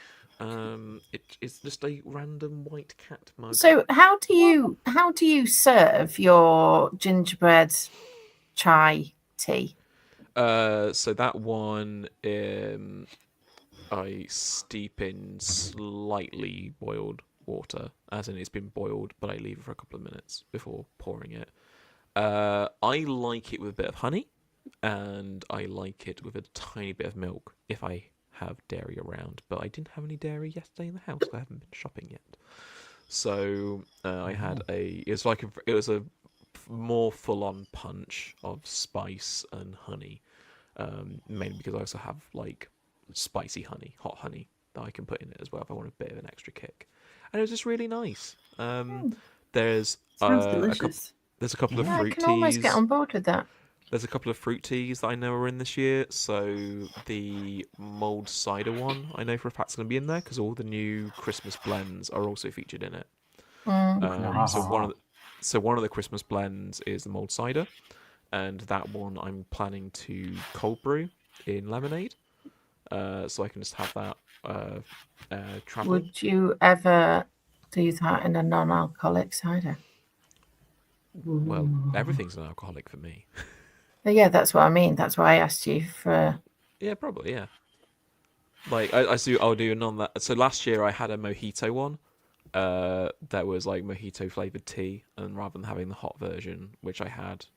It's just a random white cat mug. So how do you serve your gingerbread chai tea? So that one I steep in slightly boiled water, as in it's been boiled, but I leave it for a couple of minutes before pouring it. I like it with a bit of honey, and I like it with a tiny bit of milk if I have dairy around, but I didn't have any dairy yesterday in the house. I haven't been shopping yet. So I had it was a more full-on punch of spice and honey, mainly because I also have like spicy honey, hot honey that I can put in it as well if I want a bit of an extra kick, and it was just really nice. There's delicious. There's a couple of fruit I can almost get on board with that. There's a couple of fruit teas that I know are in this year. So the mulled cider one, I know for a fact is going to be in there because all the new Christmas blends are also featured in it. So one of the Christmas blends is the mulled cider, and that one I'm planning to cold brew in lemonade, so I can just have that traveling. Would you ever do that in a non-alcoholic cider? Well, everything's an alcoholic for me. Yeah, that's what I mean. That's why I asked you for. Yeah, probably. Yeah. Like I'll do a non that. So last year I had a mojito one. That was like mojito flavored tea, and rather than having the hot version, which I had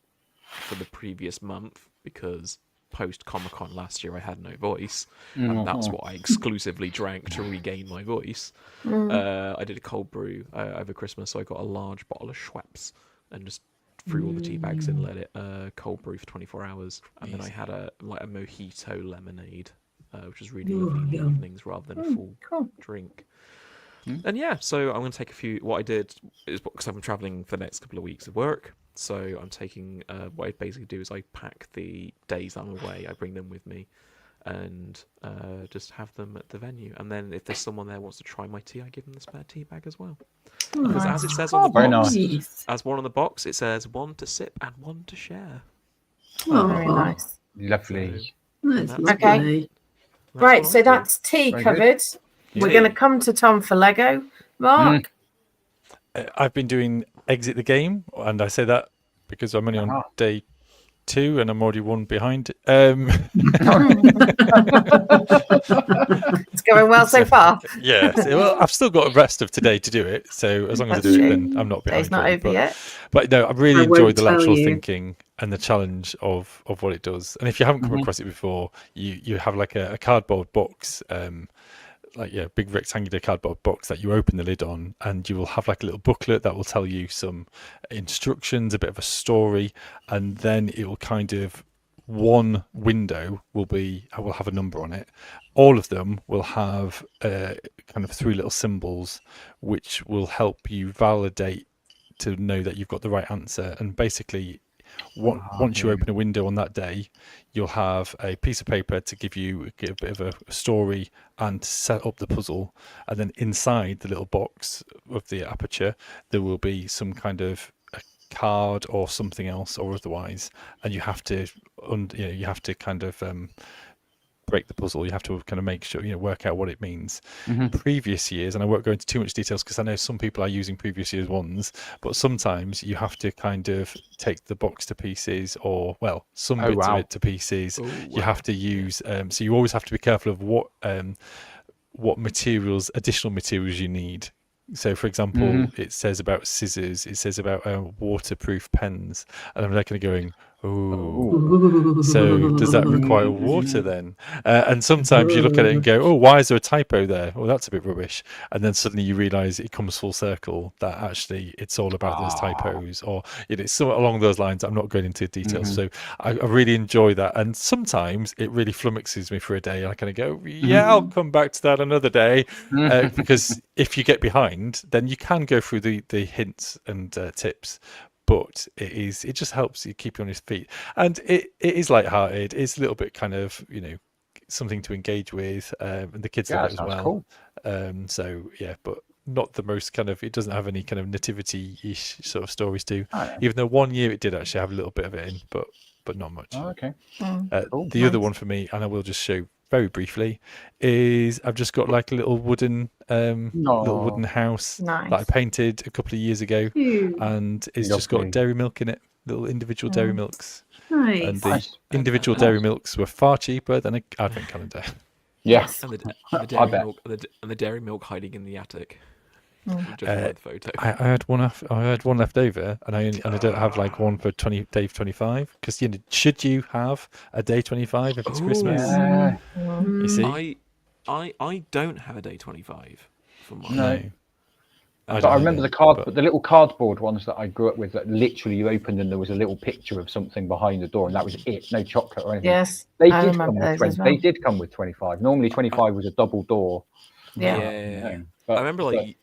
for the previous month, because post Comic-Con last year I had no voice, and that's what I exclusively drank to regain my voice. I did a cold brew over Christmas, so I got a large bottle of Schweppes and just threw all the tea bags in, let it cold brew for 24 hours, and then I had a mojito lemonade, which was really lovely in the evenings rather than a full drink. And yeah, so I'm going to take a few. What I did is, because I'm traveling for the next couple of weeks of work, so I'm taking. What I basically do is I pack the days I'm away, I bring them with me, and just have them at the venue. And then if there's someone there who wants to try my tea, I give them the spare tea bag as well. Because as it says on the box, as one on the box, it says one to sip and one to share. Very nice. Lovely. Okay. Right, so that's tea covered. We're going to come to Tom for Lego. Mark? I've been doing Exit the Game, and I say that because I'm only on day 2 and I'm already 1 behind. It's going well so far. Yeah. Well, I've still got the rest of today to do it, so as long as I do it, then I'm not behind. It's not over yet. But no, I really enjoyed the lateral thinking and the challenge of what it does. And if you haven't come across it before, you have like a cardboard box, big rectangular cardboard box that you open the lid on, and you will have like a little booklet that will tell you some instructions, a bit of a story, and then it will kind of, one window will have a number on it. All of them will have kind of 3 little symbols which will help you validate to know that you've got the right answer. And basically once you open a window on that day, you'll have a piece of paper to give a bit of a story and set up the puzzle, and then inside the little box of the aperture there will be some kind of a card or something else or otherwise, and you have to kind of break the puzzle. You have to kind of make sure, work out what it means. Previous years, and I won't go into too much details because I know some people are using previous years ones, but sometimes you have to kind of take the box to pieces, or some bits of it to pieces. You have to use so you always have to be careful of what additional materials you need. So, for example, it says about scissors, it says about waterproof pens, and I'm like going, oh, so does that require water then? And sometimes you look at it and go, oh, why is there a typo there? Oh, that's a bit rubbish. And then suddenly you realise it comes full circle, that actually it's all about those typos, or it's somewhat along those lines. I'm not going into details. So I really enjoy that. And sometimes it really flummoxes me for a day. I kind of go, I'll come back to that another day. Because if you get behind, then you can go through the hints and tips. But it just helps you keep you on your feet, and it is lighthearted. It's a little bit kind of something to engage with, and the kids love it as well. Cool. So yeah, but not the most kind of. It doesn't have any kind of nativity-ish sort of stories to. Even though one year it did actually have a little bit of it in, but not much. Oh, okay. Cool. The other one for me, and I will just show very briefly, is I've just got like a little wooden house that I painted a couple of years ago, and it's just got dairy milk in it, little individual dairy milks. Nice. And the individual dairy milks were far cheaper than an advent calendar. Yes. And the dairy milk hiding in the attic. Photo. I had one left over, and I don't have like one for day 25, because should you have a day 25 if it's Christmas? You see, I don't have a day 25 for mine. No. But I remember the little cardboard ones that I grew up with that literally you opened and there was a little picture of something behind the door and that was it. No chocolate or anything. Yes, They did come with 20. They did come with 25. Normally 25 was a double door. Yeah. I remember like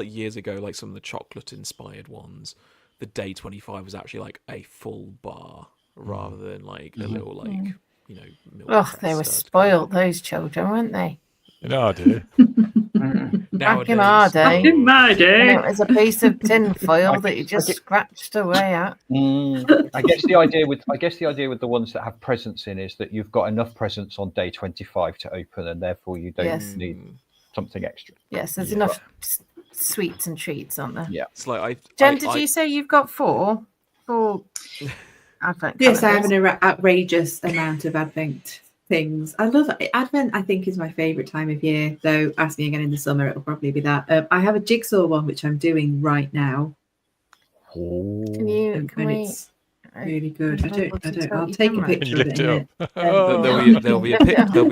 years ago, like some of the chocolate inspired ones, the day 25 was actually like a full bar rather than like a little like milk. Oh, they were spoiled, those children, weren't they? I do. Back in our day, in my day, it was a piece of tin foil that you just scratched away at. I guess the idea with the ones that have presents in is that you've got enough presents on day 25 to open, and therefore you don't need something extra. Yes, there's enough sweets and treats on there. Yeah, it's like Jen, did you say you've got four Advent? Yes, I have an outrageous amount of Advent things. I love Advent. I think is my favorite time of year. Though, ask me again in the summer, it'll probably be that. I have a jigsaw one which I'm doing right now. Can we? It's really good. I don't. I'll take a picture of it. There'll be a picture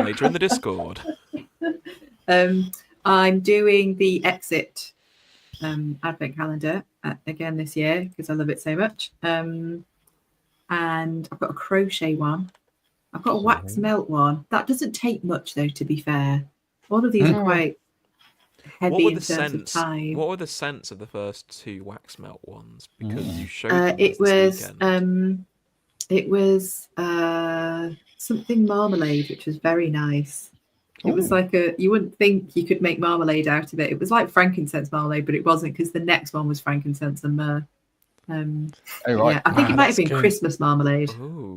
later in the Discord. I'm doing the Exit Advent calendar again this year because I love it so much. And I've got a crochet one. I've got a wax melt one. That doesn't take much though, to be fair. All of these are quite heavy in terms of time. What were the scents of the first two wax melt ones? Because you showed them it this was something marmalade, which was very nice. It was like you wouldn't think you could make marmalade out of it. It was like frankincense marmalade, but it wasn't because the next one was frankincense and myrrh. Yeah, I think it might have been Christmas marmalade.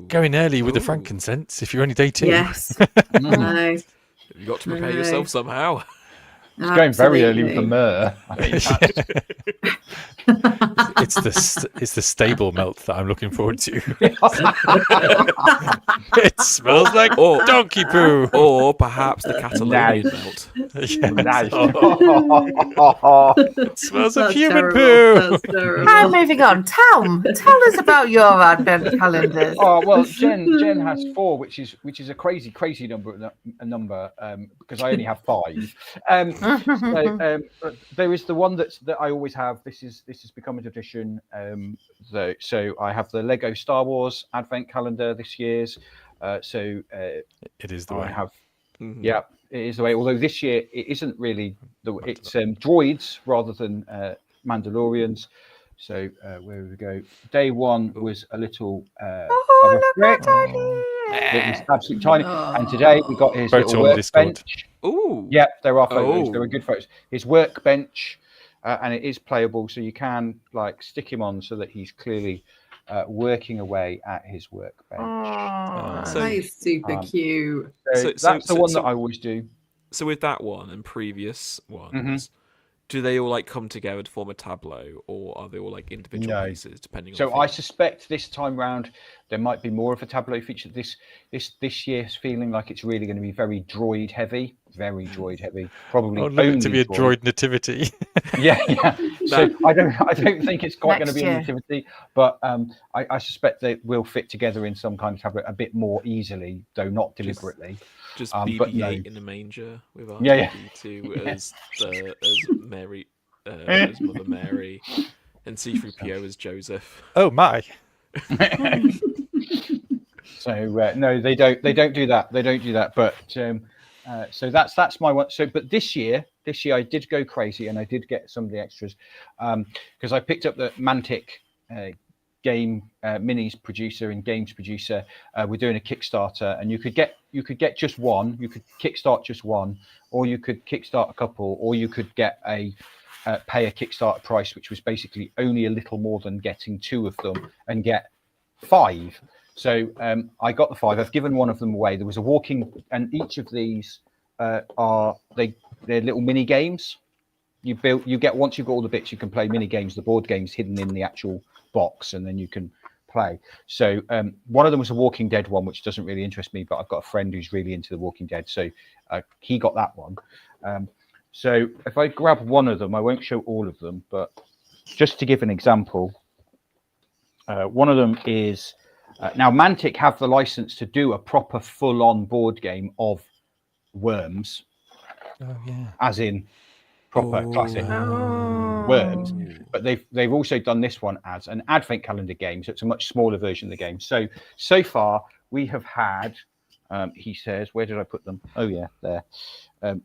Going early with the frankincense if you're only day 2. Yes. No. You've got to prepare yourself somehow. It's going very early with the myrrh. It's the stable melt that I'm looking forward to. It smells like donkey poo, or perhaps the Catalonian melt. It smells of human poo. Now moving on, tell us about your Advent calendars. Oh well, Jen has 4, which is a crazy number because I only have 5. There is the one that I always have. This has become a tradition. So I have the Lego Star Wars Advent calendar this year's. It is the way I have. Yeah, it is the way. Although this year it isn't really it's droids rather than Mandalorians. So where we go? Day 1 was a little. Look how tiny! It was absolutely tiny. And today we got his little workbench. Ooh. Yeah, there are photos. There are good photos. His workbench, and it is playable, so you can like stick him on so that he's clearly working away at his workbench. That is super cute. So that's the one that I always do. So with that one and previous ones, do they all like come together to form a tableau, or are they all like individual pieces depending on? So I suspect this time round there might be more of a tableau feature. This year's feeling like it's really going to be very droid heavy. Probably only to be a droid nativity. yeah. So I don't think it's quite going to be a nativity, but I suspect they will fit together in some kind of tableau a bit more easily, though not deliberately. Just BB-8 in the manger with R2-D2 as Mary, as Mother Mary, and C-3PO as Joseph. Oh my! So no, they don't do that. They don't do that. But so that's my one. So but this year I did go crazy and I did get some of the extras because I picked up the Mantic game minis producer and games producer. We're doing a Kickstarter, and you could get just one. You could kickstart just one, or you could kickstart a couple, or you could get pay a Kickstarter price, which was basically only a little more than getting 2 of them and get 5. So I got the 5. I've given one of them away. There was a walking, and each of these they're little mini games. You get once you've got all the bits, you can play mini games. The board game's hidden in the actual box, and then you can play. So one of them was a Walking Dead one, which doesn't really interest me, but I've got a friend who's really into the Walking Dead, so he got that one. So if I grab one of them, I won't show all of them, but just to give an example, one of them is Now, Mantic have the license to do a proper full-on board game of Worms. Oh yeah. As in proper classic Worms. But they've also done this one as an advent calendar game, so it's a much smaller version of the game. So far we have had, he says, where did I put them? Oh yeah, there.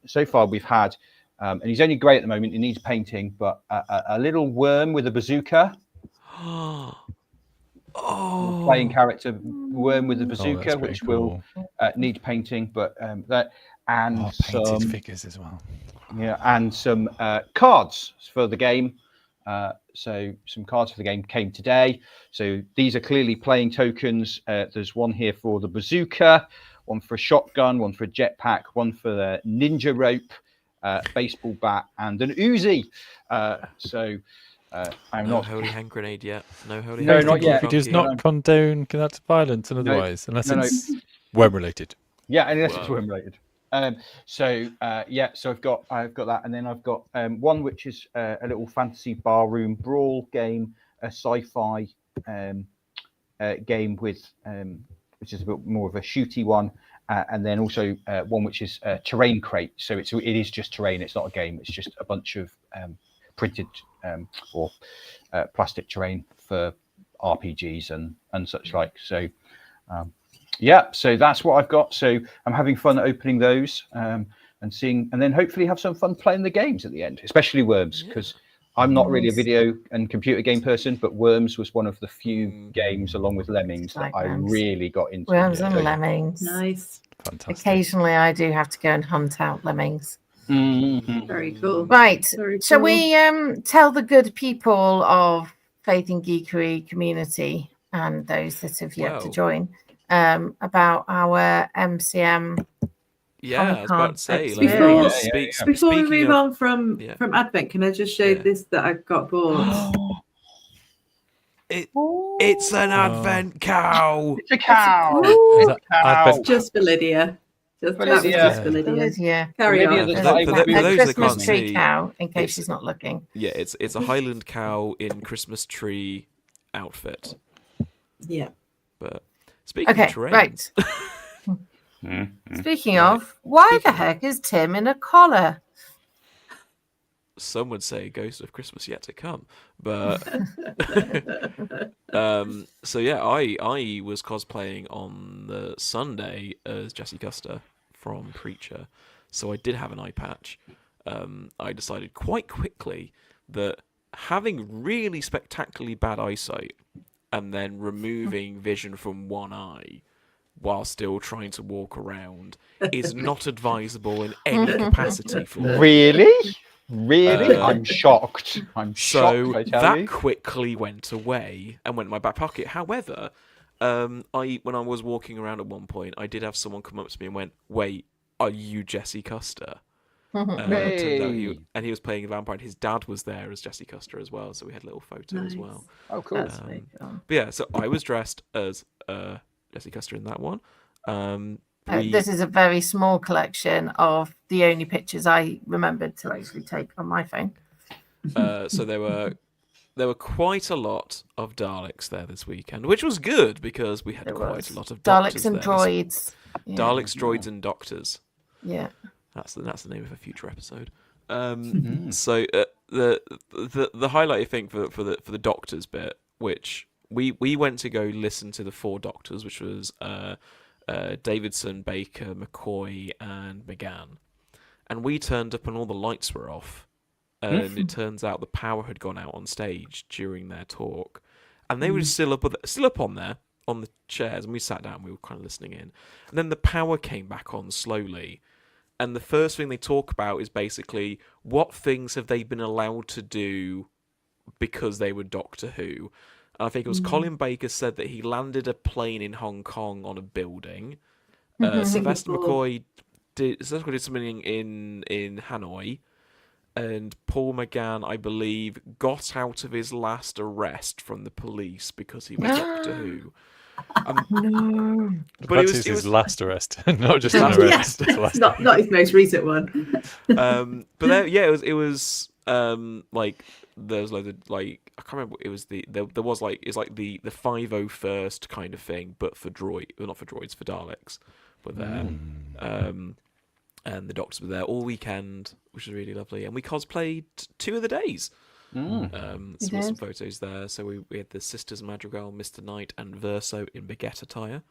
So far we've had, and he's only grey at the moment, he needs painting, but a little worm with a bazooka. Playing character worm with a bazooka, which will need painting, but that and painted figures as well. Yeah, and some cards for the game. So some cards for the game came today. So these are clearly playing tokens. There's one here for the bazooka, one for a shotgun, one for a jetpack, one for the ninja rope, baseball bat, and an Uzi. I'm no not holy hand grenade yet. No holy. No, hand not yet. It does not condone kinetic violence and otherwise, unless it's worm related. Yeah, unless it's worm related. So I've got that, and then I've got one which is a little fantasy barroom brawl game, a sci-fi game with which is a bit more of a shooty one, and then also one which is terrain crate. So it is just terrain. It's not a game. It's just a bunch of printed or plastic terrain for RPGs and such like. So so that's what I've got. So I'm having fun opening those and seeing, and then hopefully have some fun playing the games at the end, especially Worms, because I'm not really a video and computer game person, but Worms was one of the few games, along with Lemmings, that I really got into. Worms and Lemmings. Nice. Fantastic. Occasionally I do have to go and hunt out Lemmings. Very cool. Right. Very Shall cool. we tell the good people of Faith and Geekery community and those that have yet to join about our MCM? Yeah, I was about to say. Before we move on from Advent, can I just show this that I've got bought? It's an Advent cow. It's a cow. It's just for Lydia. Just for Lydia. Carry on. A Christmas tree cow, in case she's not looking. Yeah, it's a Highland cow in Christmas tree outfit. Yeah. But speaking of terrain, right. Speaking of, why the heck is Tim in a collar? Some would say Ghost of Christmas Yet to Come, but so yeah, I was cosplaying on the Sunday as Jesse Custer from Preacher, so I did have an eye patch. I decided quite quickly that having really spectacularly bad eyesight and then removing vision from one eye while still trying to walk around is not advisable in any capacity for me. Really? I'm shocked. So I tell that you. quickly went away and went in my back pocket. However, when I was walking around at one point, I did have someone come up to me and went, "Wait, are you Jesse Custer?" Turned out he was playing a vampire, and his dad was there as Jesse Custer as well, so we had a little photo as well. Oh, cool. But yeah, so I was dressed as Jesse Custer in that one. This is a very small collection of the only pictures I remembered to actually take on my phone. So there were quite a lot of Daleks there this weekend, which was good because we had quite a lot of doctors Daleks and there. droids. Yeah. Daleks, droids, and doctors. Yeah, that's the name of a future episode. So the highlight, I think, for the doctors bit, which we went to go listen to the four doctors, which was Davidson, Baker, McCoy, and McGann, and we turned up and all the lights were off, and it turns out the power had gone out on stage during their talk, and they were still up on there on the chairs, and we sat down, we were kind of listening in, and then the power came back on slowly, and the first thing they talk about is basically what things have they been allowed to do because they were Doctor Who. I think it was Colin Baker said that he landed a plane in Hong Kong on a building. Sylvester McCoy did something in Hanoi. And Paul McGann, I believe, got out of his last arrest from the police because he was Doctor Who. No. But it was his last arrest, not just an arrest. Not his most recent one. But it like there's loads of like I can't remember. It was there was like it's like the 501st kind of thing, but for not for droids, for Daleks were there. And the Doctors were there all weekend, which was really lovely. And we cosplayed 2 of the days. So some photos there. So we had the Sisters Madrigal, Mr. Knight, and Verso in baguette attire,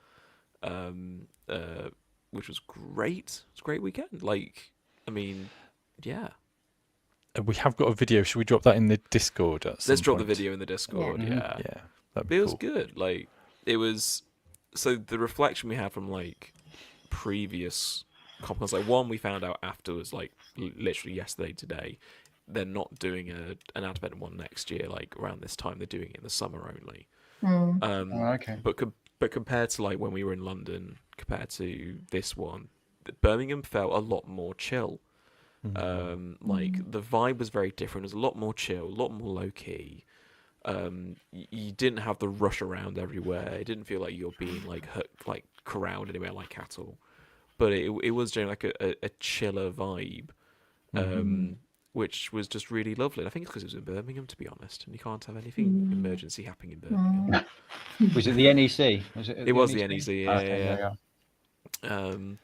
which was great. It's a great weekend. Like, I mean, yeah. We have got a video. Should we drop that in the Discord? Let's drop the video in the Discord. Yeah. That'd be it cool. was good. Like, it was. So the reflection we had from like previous Comic-Cons, like one we found out afterwards, like literally yesterday, today, they're not doing an Advent one next year. Like around this time, they're doing it in the summer only. Okay. But compared to like when we were in London, compared to this one, Birmingham felt a lot more chill. Like the vibe was very different. It was a lot more chill, a lot more low key. You didn't have the rush around everywhere. It didn't feel like you're being like corralled anywhere like cattle. But it was generally like a chiller vibe, which was just really lovely. And I think it's because it was in Birmingham, to be honest, and you can't have anything emergency happening in Birmingham. Was it the NEC? Was it? It was the NEC. Yeah, Okay,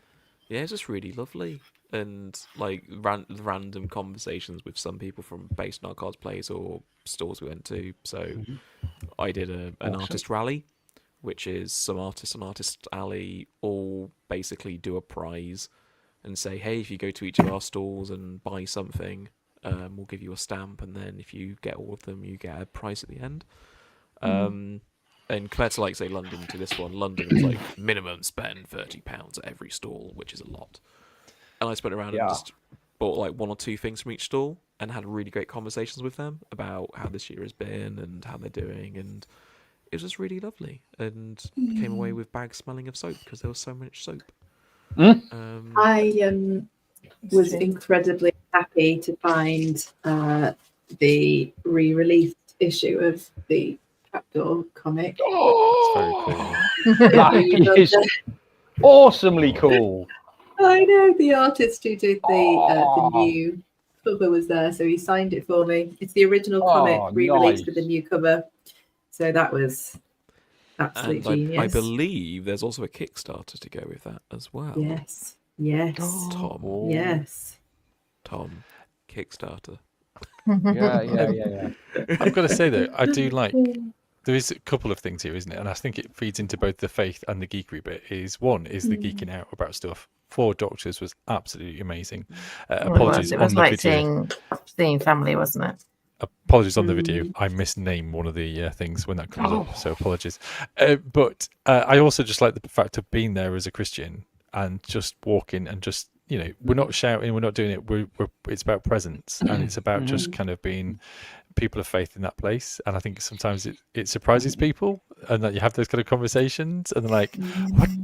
yeah, it's just really lovely, and like random conversations with some people from based on our cosplays or stores we went to. So I did an artist rally, which is some artists on Artist Alley all basically do a prize and say, hey, if you go to each of our stalls and buy something, we'll give you a stamp, and then if you get all of them, you get a prize at the end. And compared to, like, say, London to this one, London was like minimum spend £30 at every stall, which is a lot. And I spent around and just bought like 1 or 2 things from each stall and had really great conversations with them about how this year has been and how they're doing, and it was just really lovely, and came away with bags smelling of soap because there was so much soap. I was incredibly happy to find the re-released issue of the Trapdoor comic. That is awesomely cool. I know, the artist who did the new cover was there, so he signed it for me. It's the original comic re-released with the new cover. So that was absolutely genius. I believe there's also a Kickstarter to go with that as well. Yes. Tom. Yes. Tom. Kickstarter. Yeah. I've got to say though, I do like. There is a couple of things here, isn't it? And I think it feeds into both the faith and the geekery bit. One is the geeking out about stuff. 4 Doctors was absolutely amazing. Apologies it was on the like video. seeing family, wasn't it? Apologies on the video. I misnamed one of the things when that comes up, so apologies. But I also just like the fact of being there as a Christian and just walking and just, you know, we're not shouting, we're not doing it. It's about presence, and it's about just kind of being people of faith in that place. And I think sometimes it surprises people, and that you have those kind of conversations, and they're like,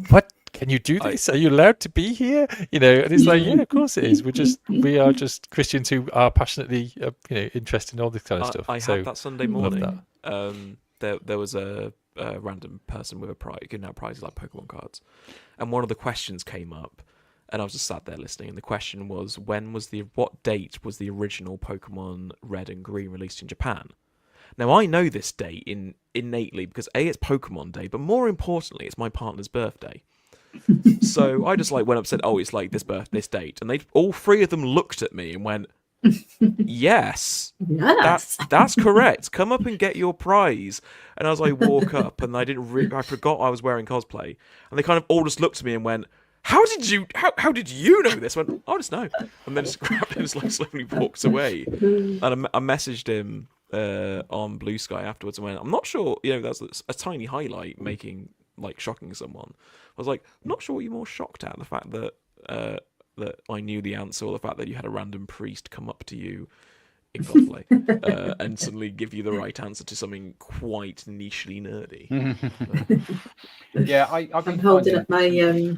"What? Can you do this? Are you allowed to be here?" You know, and it's like, yeah, of course it is. We are just Christians who are passionately, interested in all this kind of stuff. I had that Sunday morning. There was a random person with a prize, giving out prizes like Pokemon cards, and one of the questions came up, and I was just sat there listening. And the question was, what date was the original Pokemon Red and Green released in Japan? Now I know this date innately because it's Pokemon Day, but more importantly, it's my partner's birthday. So I just went up and said, "Oh, it's like this date," and all 3 of them looked at me and went, "Yes, that's correct. Come up and get your prize." And as I walk up, and I forgot I was wearing cosplay, and they kind of all just looked at me and went, How did you know this?" I went, "I just know," and then just grabbed it and just slowly walked away. And I messaged him on Blue Sky afterwards and went, "I'm not sure. That's a tiny highlight making shocking someone." I was like, "I'm not sure what you're more shocked at, the fact that that I knew the answer, or the fact that you had a random priest come up to you in cosplay and suddenly give you the right answer to something quite nichely nerdy." Yeah, I'm holding up my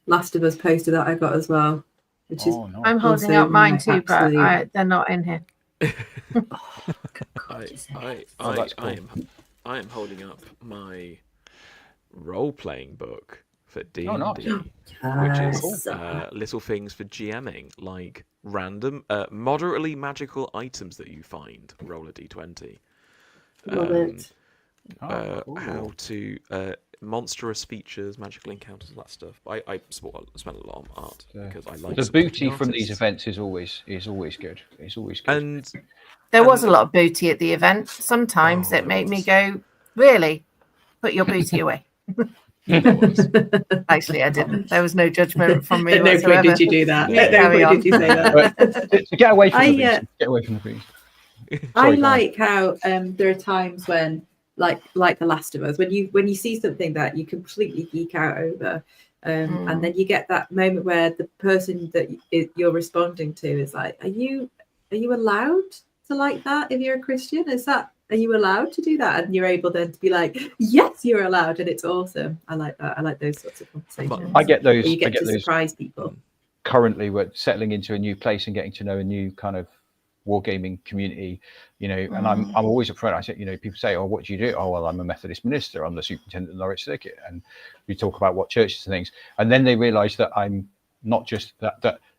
Last of Us poster that I got as well, which is I'm holding up mine too, but they're not in here. I am holding up my role-playing book for D&D, which is little things for GMing, like random, moderately magical items that you find. Roll a D20. Love it. How to monstrous features, magical encounters, all that stuff. I spent a lot on art because I like the booty from these events is always good. It's always good. And there was a lot of booty at the event. Sometimes it made me go, really, put your booty away. Actually, I didn't. There was no judgment from me. At no point did you do that. At no point did you say that. To get away from the beast. Get away from the beast. I like how there are times when, like The Last of Us, when you see something that you completely geek out over, and then you get that moment where the person that you're responding to is like, "Are you allowed to like that if you're a Christian? Are you allowed to do that?" And you're able then to be like, "Yes, you're allowed," and it's awesome. I like that. I like those sorts of conversations. I get those. You get to surprise people. Currently, we're settling into a new place and getting to know a new kind of wargaming community, and I'm always upfront. I say, people say, "Oh, what do you do?" "Oh, well, I'm a Methodist minister. I'm the superintendent of the Norwich Circuit," and we talk about what churches and things, and then they realise that I'm not just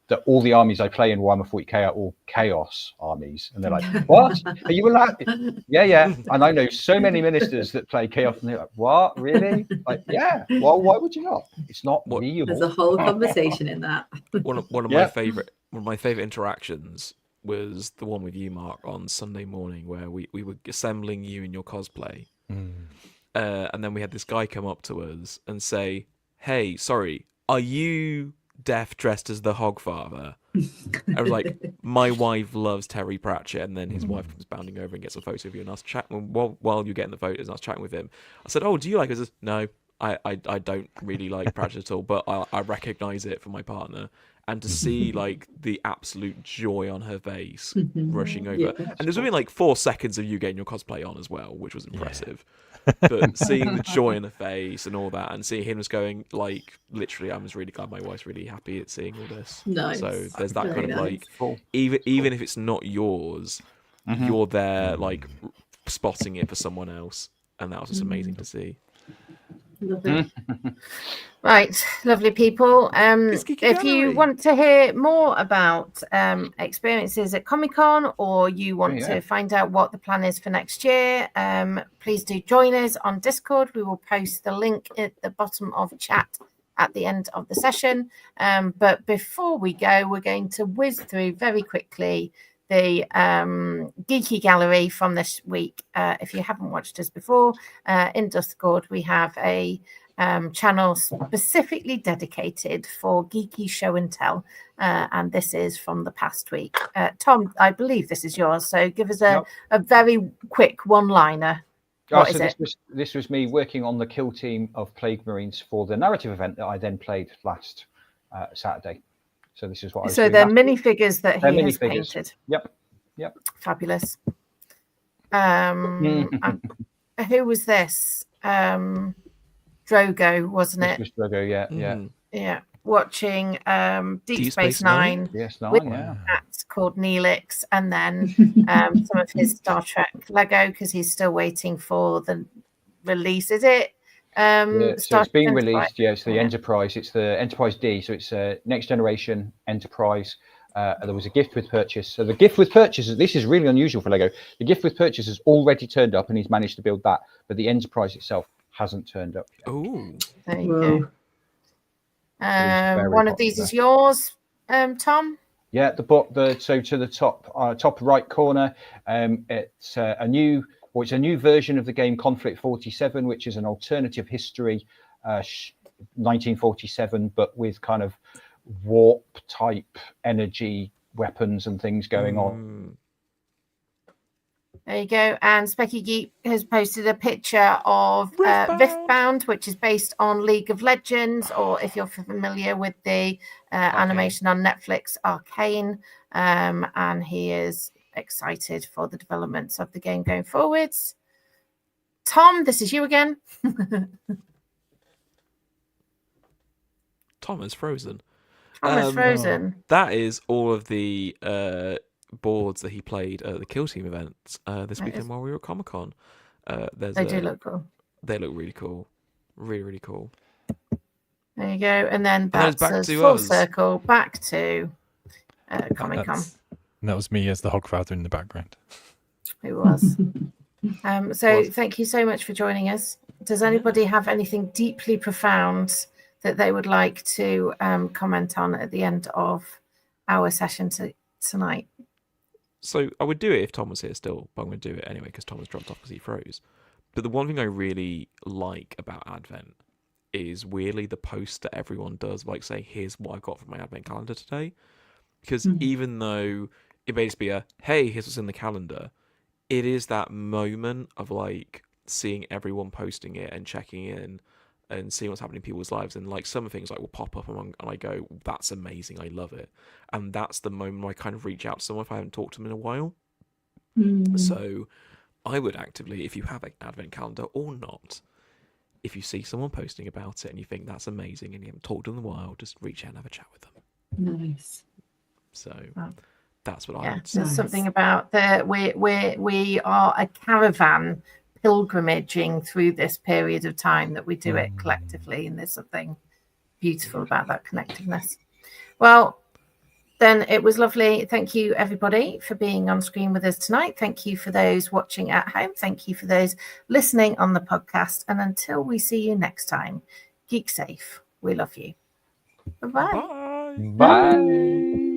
that all the armies I play in Warhammer 40k are all chaos armies, and they're like, "What? Are you allowed?" Yeah. And I know so many ministers that play chaos, and they're like, "What? Really?" Like, yeah. Well, why would you not? It's not real. There's a whole conversation in that. One of my favorite interactions was the one with you, Mark, on Sunday morning, where we were assembling you in your cosplay, and then we had this guy come up to us and say, "Hey, sorry, are you deaf dressed as the Hogfather?" I was like, "My wife loves Terry Pratchett," and then his wife comes bounding over and gets a photo of you, and I was chatting while you're getting the photos, and I was chatting with him. I said, "Oh, do you like it?" He says, "No, I don't really like Pratchett at all, but I recognise it from my partner." And to see like the absolute joy on her face rushing over, and there's only like 4 seconds of you getting your cosplay on as well, which was impressive. But seeing the joy in her face and all that, and seeing him just going like, literally, I was really glad my wife's really happy at seeing all this. Nice. So there's that Very kind of nice. like, even if it's not yours, you're there like spotting it for someone else, and that was just amazing to see. Love it. Right, lovely people. If you want to hear more about experiences at Comic-Con, or you want to find out what the plan is for next year, please do join us on Discord. We will post the link at the bottom of chat at the end of the session. But before we go, we're going to whiz through very quickly the Geeky Gallery from this week. If you haven't watched us before, in Discord we have a channel specifically dedicated for geeky show and tell, and this is from the past week. Tom, I believe this is yours, so give us a very quick one-liner. What is it? This was me working on the kill team of Plague Marines for the narrative event that I then played last Saturday. So this is what I was doing. So they're minifigures that he has painted. Yep. Fabulous. Who was this? Drogo, wasn't it? This was Drogo, yeah. Watching Deep Space Nine. DS9, with a cat called Neelix, and then some of his Star Trek Lego, because he's still waiting for the release. Is it? So it's being released. It's the Enterprise. It's the Enterprise D. So it's next generation Enterprise. There was a gift with purchase. So the gift with purchase, this is really unusual for Lego. The gift with purchase has already turned up, and he's managed to build that. But the Enterprise itself hasn't turned up yet. Oh, there you go. One of these is yours, Tom. Yeah, the book. So to the top right corner, it's a new version of the game Conflict 47, which is an alternative history, 1947, but with kind of warp type energy weapons and things going on. There you go. And Specky Geek has posted a picture of Riftbound, which is based on League of Legends, or if you're familiar with the animation on Netflix, Arcane. And he is excited for the developments of the game going forwards. Tom, this is you again. Tom is frozen. Frozen. That is all of the boards that he played at the Kill Team events this weekend while we were at Comic-Con. They do look cool. They look really cool. Really, really cool. There you go. And then that's back to full us. circle back to Comic-Con. And that was me as the Hogfather in the background. It was. Thank you so much for joining us. Does anybody have anything deeply profound that they would like to comment on at the end of our session tonight? So I would do it if Tom was here still, but I'm going to do it anyway because Tom has dropped off because he froze. But the one thing I really like about Advent is weirdly the post that everyone does, like say, here's what I got from my Advent calendar today. Because even though it may just be hey, here's what's in the calendar, it is that moment of like seeing everyone posting it and checking in and seeing what's happening in people's lives, and like some things like will pop up and I go, that's amazing, I love it. And that's the moment where I kind of reach out to someone if I haven't talked to them in a while. So I would actively, if you have an Advent calendar or not, if you see someone posting about it and you think that's amazing and you haven't talked to them in a while, just reach out and have a chat with them. Nice. So that's what I would say. There's something about we are a caravan pilgrimaging through this period of time that we do it collectively, and there's something beautiful about that connectedness. Well, then it was lovely. Thank you everybody for being on screen with us tonight. Thank you for those watching at home. Thank you for those listening on the podcast. And until we see you next time, keep safe. We love you. Bye-bye. Bye.